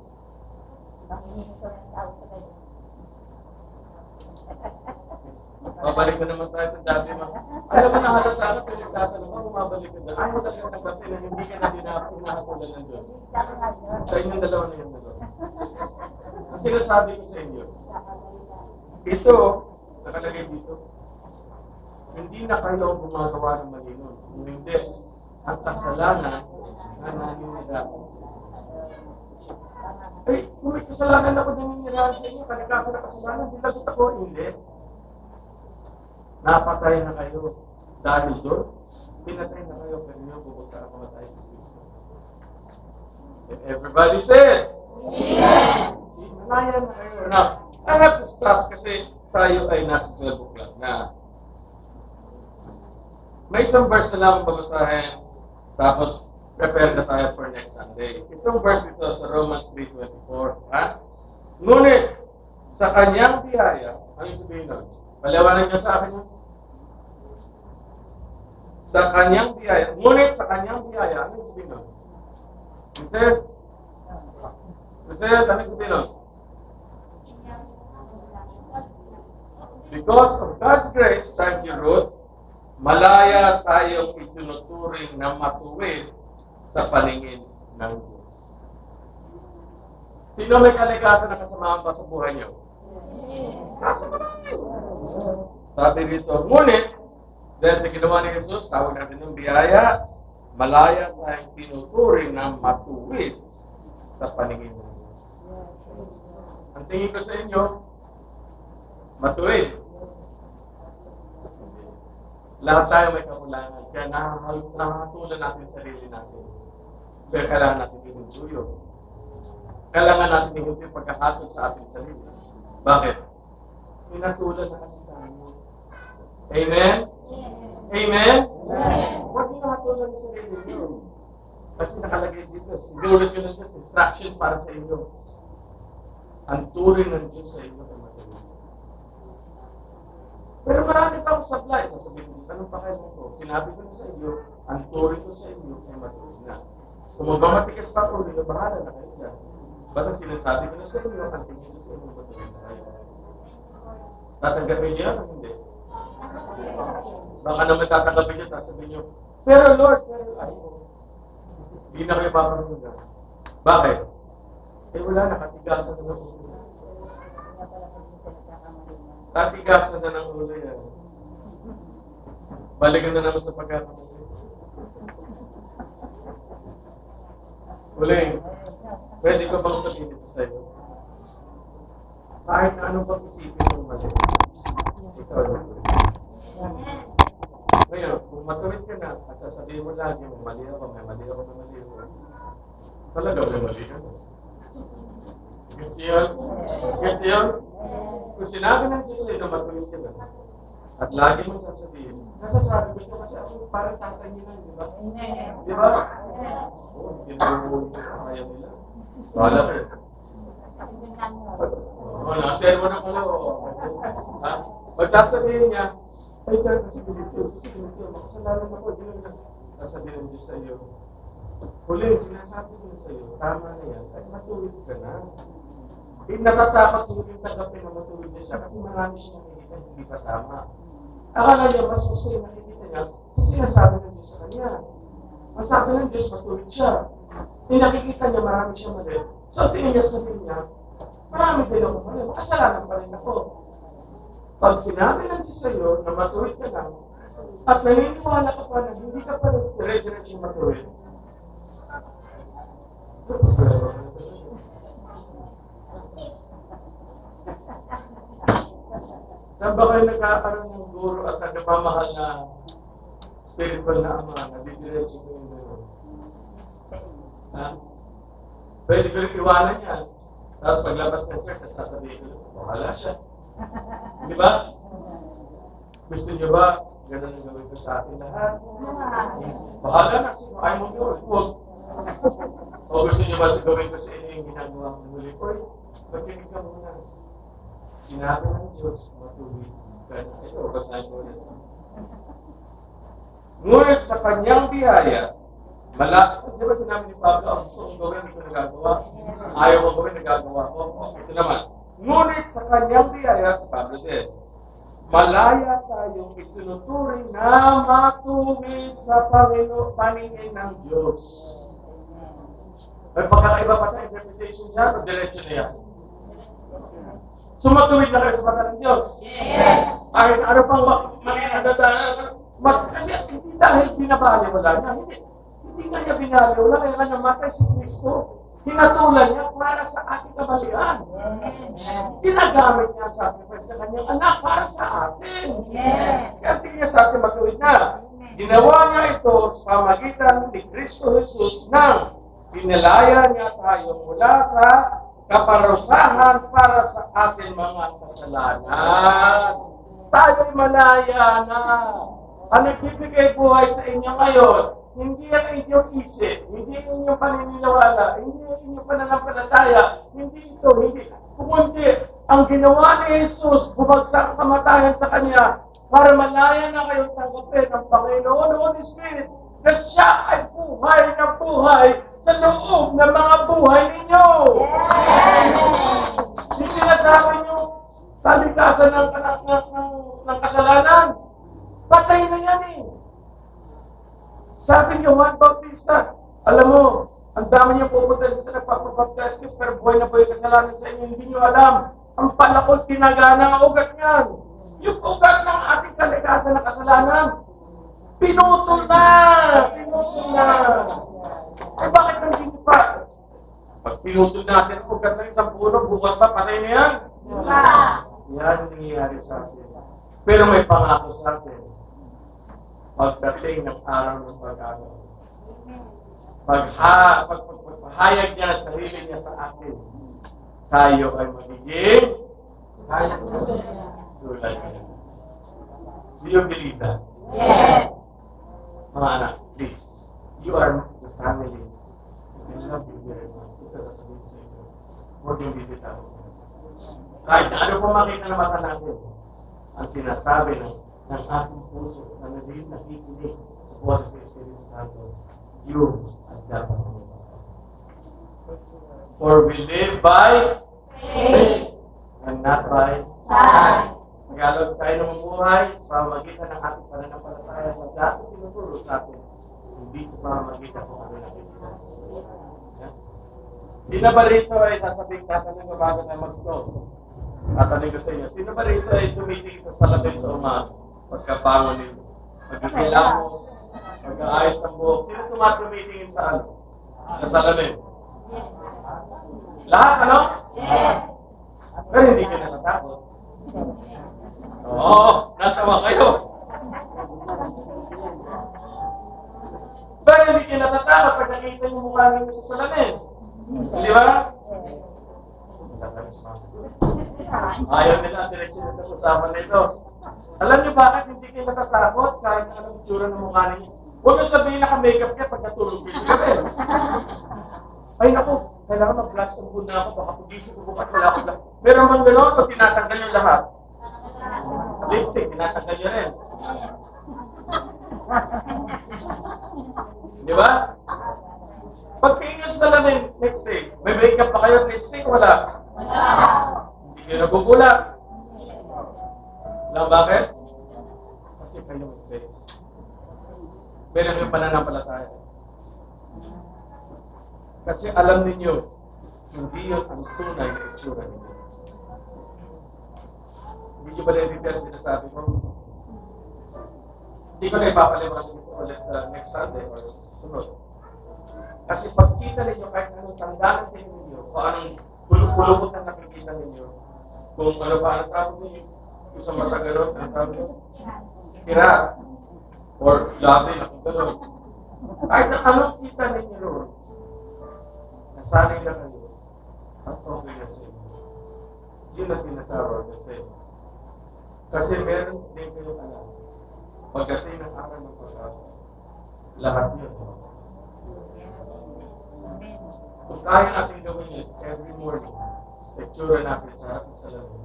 Babalik na naman tayo sa dati mo. Alam mo na halata ka, kung nagtatanong ka, bumabalik ka na. Ayaw talaga tanggapin na hindi ka na hinahapulan ng Diyos. Sa inyong dalawa na yung dalawa. Ang sinasabi ko sa inyo, ito, nakalagay dito, hindi na kayo gumagawa ng mali nun. Hindi. Ang kasalanan na naninirahan sa inyo. Eh, kung may kasalanan ako naninirahan sa inyo, kalikasan na kasalanan, hindi lagot ako, hindi. Napatay na kayo. Dahil doon, pinatay na kayo, pero nyo bukod sa kamatay ng Kristo. If everybody said, Amen. Nanayan na kayo. Now, I have to stop kasi tayo ay nasa 12 o'clock na. May isang verse na lang babasahin, tapos prepare na tayo for next Sunday. Itong verse ito sa Romans 3:24. Ha? Ngunit, sa kanyang biyaya, ano yung sabihin nun? Paliwanag niyo sa akin yun. Sa kanyang biyaya. Ngunit sa kanyang biyaya, ano yung sabihin nun? It says, ano yung sabihin nun? Because of God's grace, thank you, Ruth, malaya tayong itinuturing na matuwid sa paningin ng Diyos. Sino may kalikasan na kasamahan pa sa buhay niyo? Sabi dito, ngunit, dahil sa ginawa ni Jesus, tawag natin ng biyaya, malaya tayong tinuturing na matuwid sa paningin ng Diyos. Ang tingin ko sa inyo, matuwid. Lahat tayo may kakulangan. Kaya nakakatulan natin sarili natin. Kaya kailangan natin inutuyo. Kailangan natin inutuyo pagkakatod sa ating sarili. Bakit? Pinatulan na kasi tayo. Amen? Amen? Huwag yung nakatulan sa sarili nyo. Kasi nakalagay dito. Sigurot nyo na Diyos. Instructions para sa inyo. Ang turing ng Diyos sa inyo ay matuloy. Pero marami pa akong supply. Sasabihin ko, anong pakailan ko? Sinabi ko na sa inyo, ang turing ko sa inyo ay matuloy na. Kung magmamatikas pa ako, bahala na kayo dyan. Basta sinasabi ko na sa inyo, ang tingin ko sa inyo matuloy na kayo. Tatanggapin niyo yan o hindi? Baka naman tatanggapin niyo, sasabihin niyo, pero Lord, pero ayaw. Hindi na kayo papanunan. Bakit? Eh wala, nakatigasan na ng ulo. Nakatigasan na ng ulo yan. Balikan na naman sa pagkakamali. Uling, pwede ko bang sabihin ito sa iyo? Kahit na anong bang isipin mong mali, ikaw na. Ngayon, kung matuwid ka na at sasabihin mo lagi, may mali ako, may mali ako. Talaga may mali ka. Gets yun? Gets yun? Kung sinabi ng Diyos sa'yo na matuwid ka na, at lagi mo sasabihin, nasasabi ko ito kasi ako parang tatay nila, di ba? Di ba? Oo, hindi mo kaya nila. Wala ka. Nasa mo na pala. Magsasabihin niya, ay, pero kasi ganito, makasalanan ako, di lang nasabihin ng Diyos sa iyo. Huli, sinasabi ko sa iyo, tama na yan, at matuwid ka na. Hindi natatakot sa yung tanggapin na matuwid niya siya kasi marami siya nakikita, hindi pa tama. Akala niya, mas gusto yung nakikita niya kasi sinasabi ng Diyos sa kanya. Ang sabi ng Diyos, matuwid siya. Yung nakikita niya, marami siya mali. So, tingin niya sabihin niya, marami din ako mali, makasalanan pa rin ako. Pag sinabi ng Diyos sa iyo na matuwid ka lang, at naniniwala ka pa na hindi ka pa dire-diretso matuwid, Saan ba kayo nagkakaroon ng guro at nagmamahal na spiritual na ama na didiretso ko yung guro? Ha? Pwede ko rin iwanan yan. Tapos paglabas ng church, sasabihin ko, bahala siya. Di ba? Gusto niyo ba, ganun ang gawin ko sa atin lahat? Bahala na, sino ayaw mo yun? Huwag. O gusto niyo ba gawin ko sa inyo yung ginagawa ng huli ko? Magkinig ka muna. Sinabi ng Diyos, matuwid ka na. Ito, basahin ko ulit. Ngunit sa kanyang biyaya, di ba sinabi ni Pablo, ang gusto kong gawin, hindi ko nagagawa. Ayaw ko gawin, nagagawa ko. Ito naman. Ngunit sa kanyang biyaya, si Pablo din, malaya tayong itinuturing na matuwid sa paningin ng Diyos. May pagkakaiba pa tayo interpretation niya o diretso na yan? Sumatuwid na kayo sa mata ng Diyos? Yes! Ay, ano pang mangyayadadaan? Kasi hindi dahil binabaliwala niya. Hindi nga niya binaliwala. Kaya nga namatay si Kristo. Hinatulan niya para sa ating kabalian. Ginagamit niya sa sacrifice ng kanyang anak para sa atin. Yes! Kaya tingin niya sa atin matuwid na. Ginawa niya ito sa pamagitan ni Kristo Jesus nang pinalaya niya tayo mula sa kaparusahan para sa atin mga kasalanan. Tayo'y malaya na. Ang nagbibigay buhay sa inyo ngayon, hindi ang inyong isip, hindi ang inyong paniniwala, hindi ang inyong pananampalataya, hindi ito, hindi. Kundi, ang ginawa ni Jesus, bumagsak ang kamatayan sa Kanya para malaya na kayong tanggapin ng Panginoon, Holy Spirit, na siya ay buhay na buhay sa loob ng mga buhay ninyo. Yung sinasabi nyo, talikasan ng kasalanan, patay na yan eh. Sabi niyo, Juan Bautista, alam mo, ang dami niyo pupunta sa nagpapabaptize pero buhay na buhay kasalanan sa inyo, hindi niyo alam. Ang palakol tinagana ang ugat niyan. Yung ugat ng ating kalikasan ng kasalanan, pinutol na! Pinutol na! Eh bakit nandito pa? Pag pinutol natin ang ugat ng isang puno, bukas pa, patay na yan. Yan ang nangyayari sa atin. Pero may pangako sa atin. Pagdating ng araw ng pag-araw. Pagpahayag niya sa sarili niya sa atin, tayo ay magiging tulad niya. Do you believe that? Yes! Mga anak, please. You are the family. I love you very much. Ito sasabihin sa inyo. Huwag yung bibitaw. Kahit na ano pa makita na mata natin, ang sinasabi ng ating puso na nakikinig sa boses ng Espiritu Santo, you at dapat mo. For we live by faith and not by sight. Tagalog, tayo namumuhay sa pamamagitan ng ating pananampalataya sa dati tinuturo sa atin, hindi sa pamamagitan kung ano nakikita. Sino ba rito ay sasabihin tatanong ko bago na mag-close? Tatanong ko sa inyo, sino ba rito ay tumitingin sa salamin sa umaga? Pagkabangon nito, pagkakilamos, pagkaayos ng buhok. Sino tumatumitingin sa ano? Sa salamin? Lahat, ano? Yes! Pero hindi ka natatakot. Oo, natawa kayo. Pero hindi ka natatakot pag nakita yung mukha ninyo sa salamin. Di ba? Ayaw nila ang direksyon ng usapan nito. Alam niyo bakit hindi kayo natatakot kahit anong itsura ng mukha ninyo? Huwag niyo sabihin naka-makeup kayo pag natulog kayo sa gabi. Ay naku, kailangan mag-flash ang muna ako, baka pugising ko bukas wala ko lang. Meron bang gano'n o tinatanggal yung lahat? Lipstick, tinatanggal nyo rin. Di ba? Pagtingin nyo sa salamin, next day, may makeup pa kayo at lipstick, wala? Hindi kayo nagugulat. Alam bakit? Kasi kayo mag-faith. Meron yung pananampalataya. Kasi alam ninyo, hindi yun ang tunay na itsura ninyo. Hindi nyo ba na-repair sinasabi ko? Hindi ko na ipapaliwanag ito ulit next Sunday or sunod. Kasi pagkita ninyo kahit anong tanda ng tingin ninyo, o anong bulok-bulokot na nakikita ninyo, kung ano pa ang tawag ninyo, kung sa matagalot, ang tawag ninyo, tira, or labi na kung gano'n. Kahit na anong kita ninyo roon, nasanay na kayo, ang okay na sa inyo. Yun ang tinatawag na faith. Kasi meron din kayong alam, pagdating ng araw ng pag-asa, lahat yun. Kung kaya natin gawin yun every morning, sa itsura natin sa ating salamin,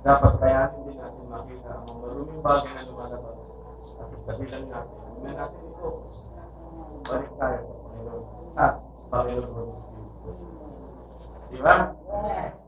dapat kayanin din natin makita ang mga maruming bagay na lumalabas at itabilang natin. Hindi na natin i-focus. Balik tayo sa Panginoon at sa Panginoon Holy Spirit. Diba? Yes.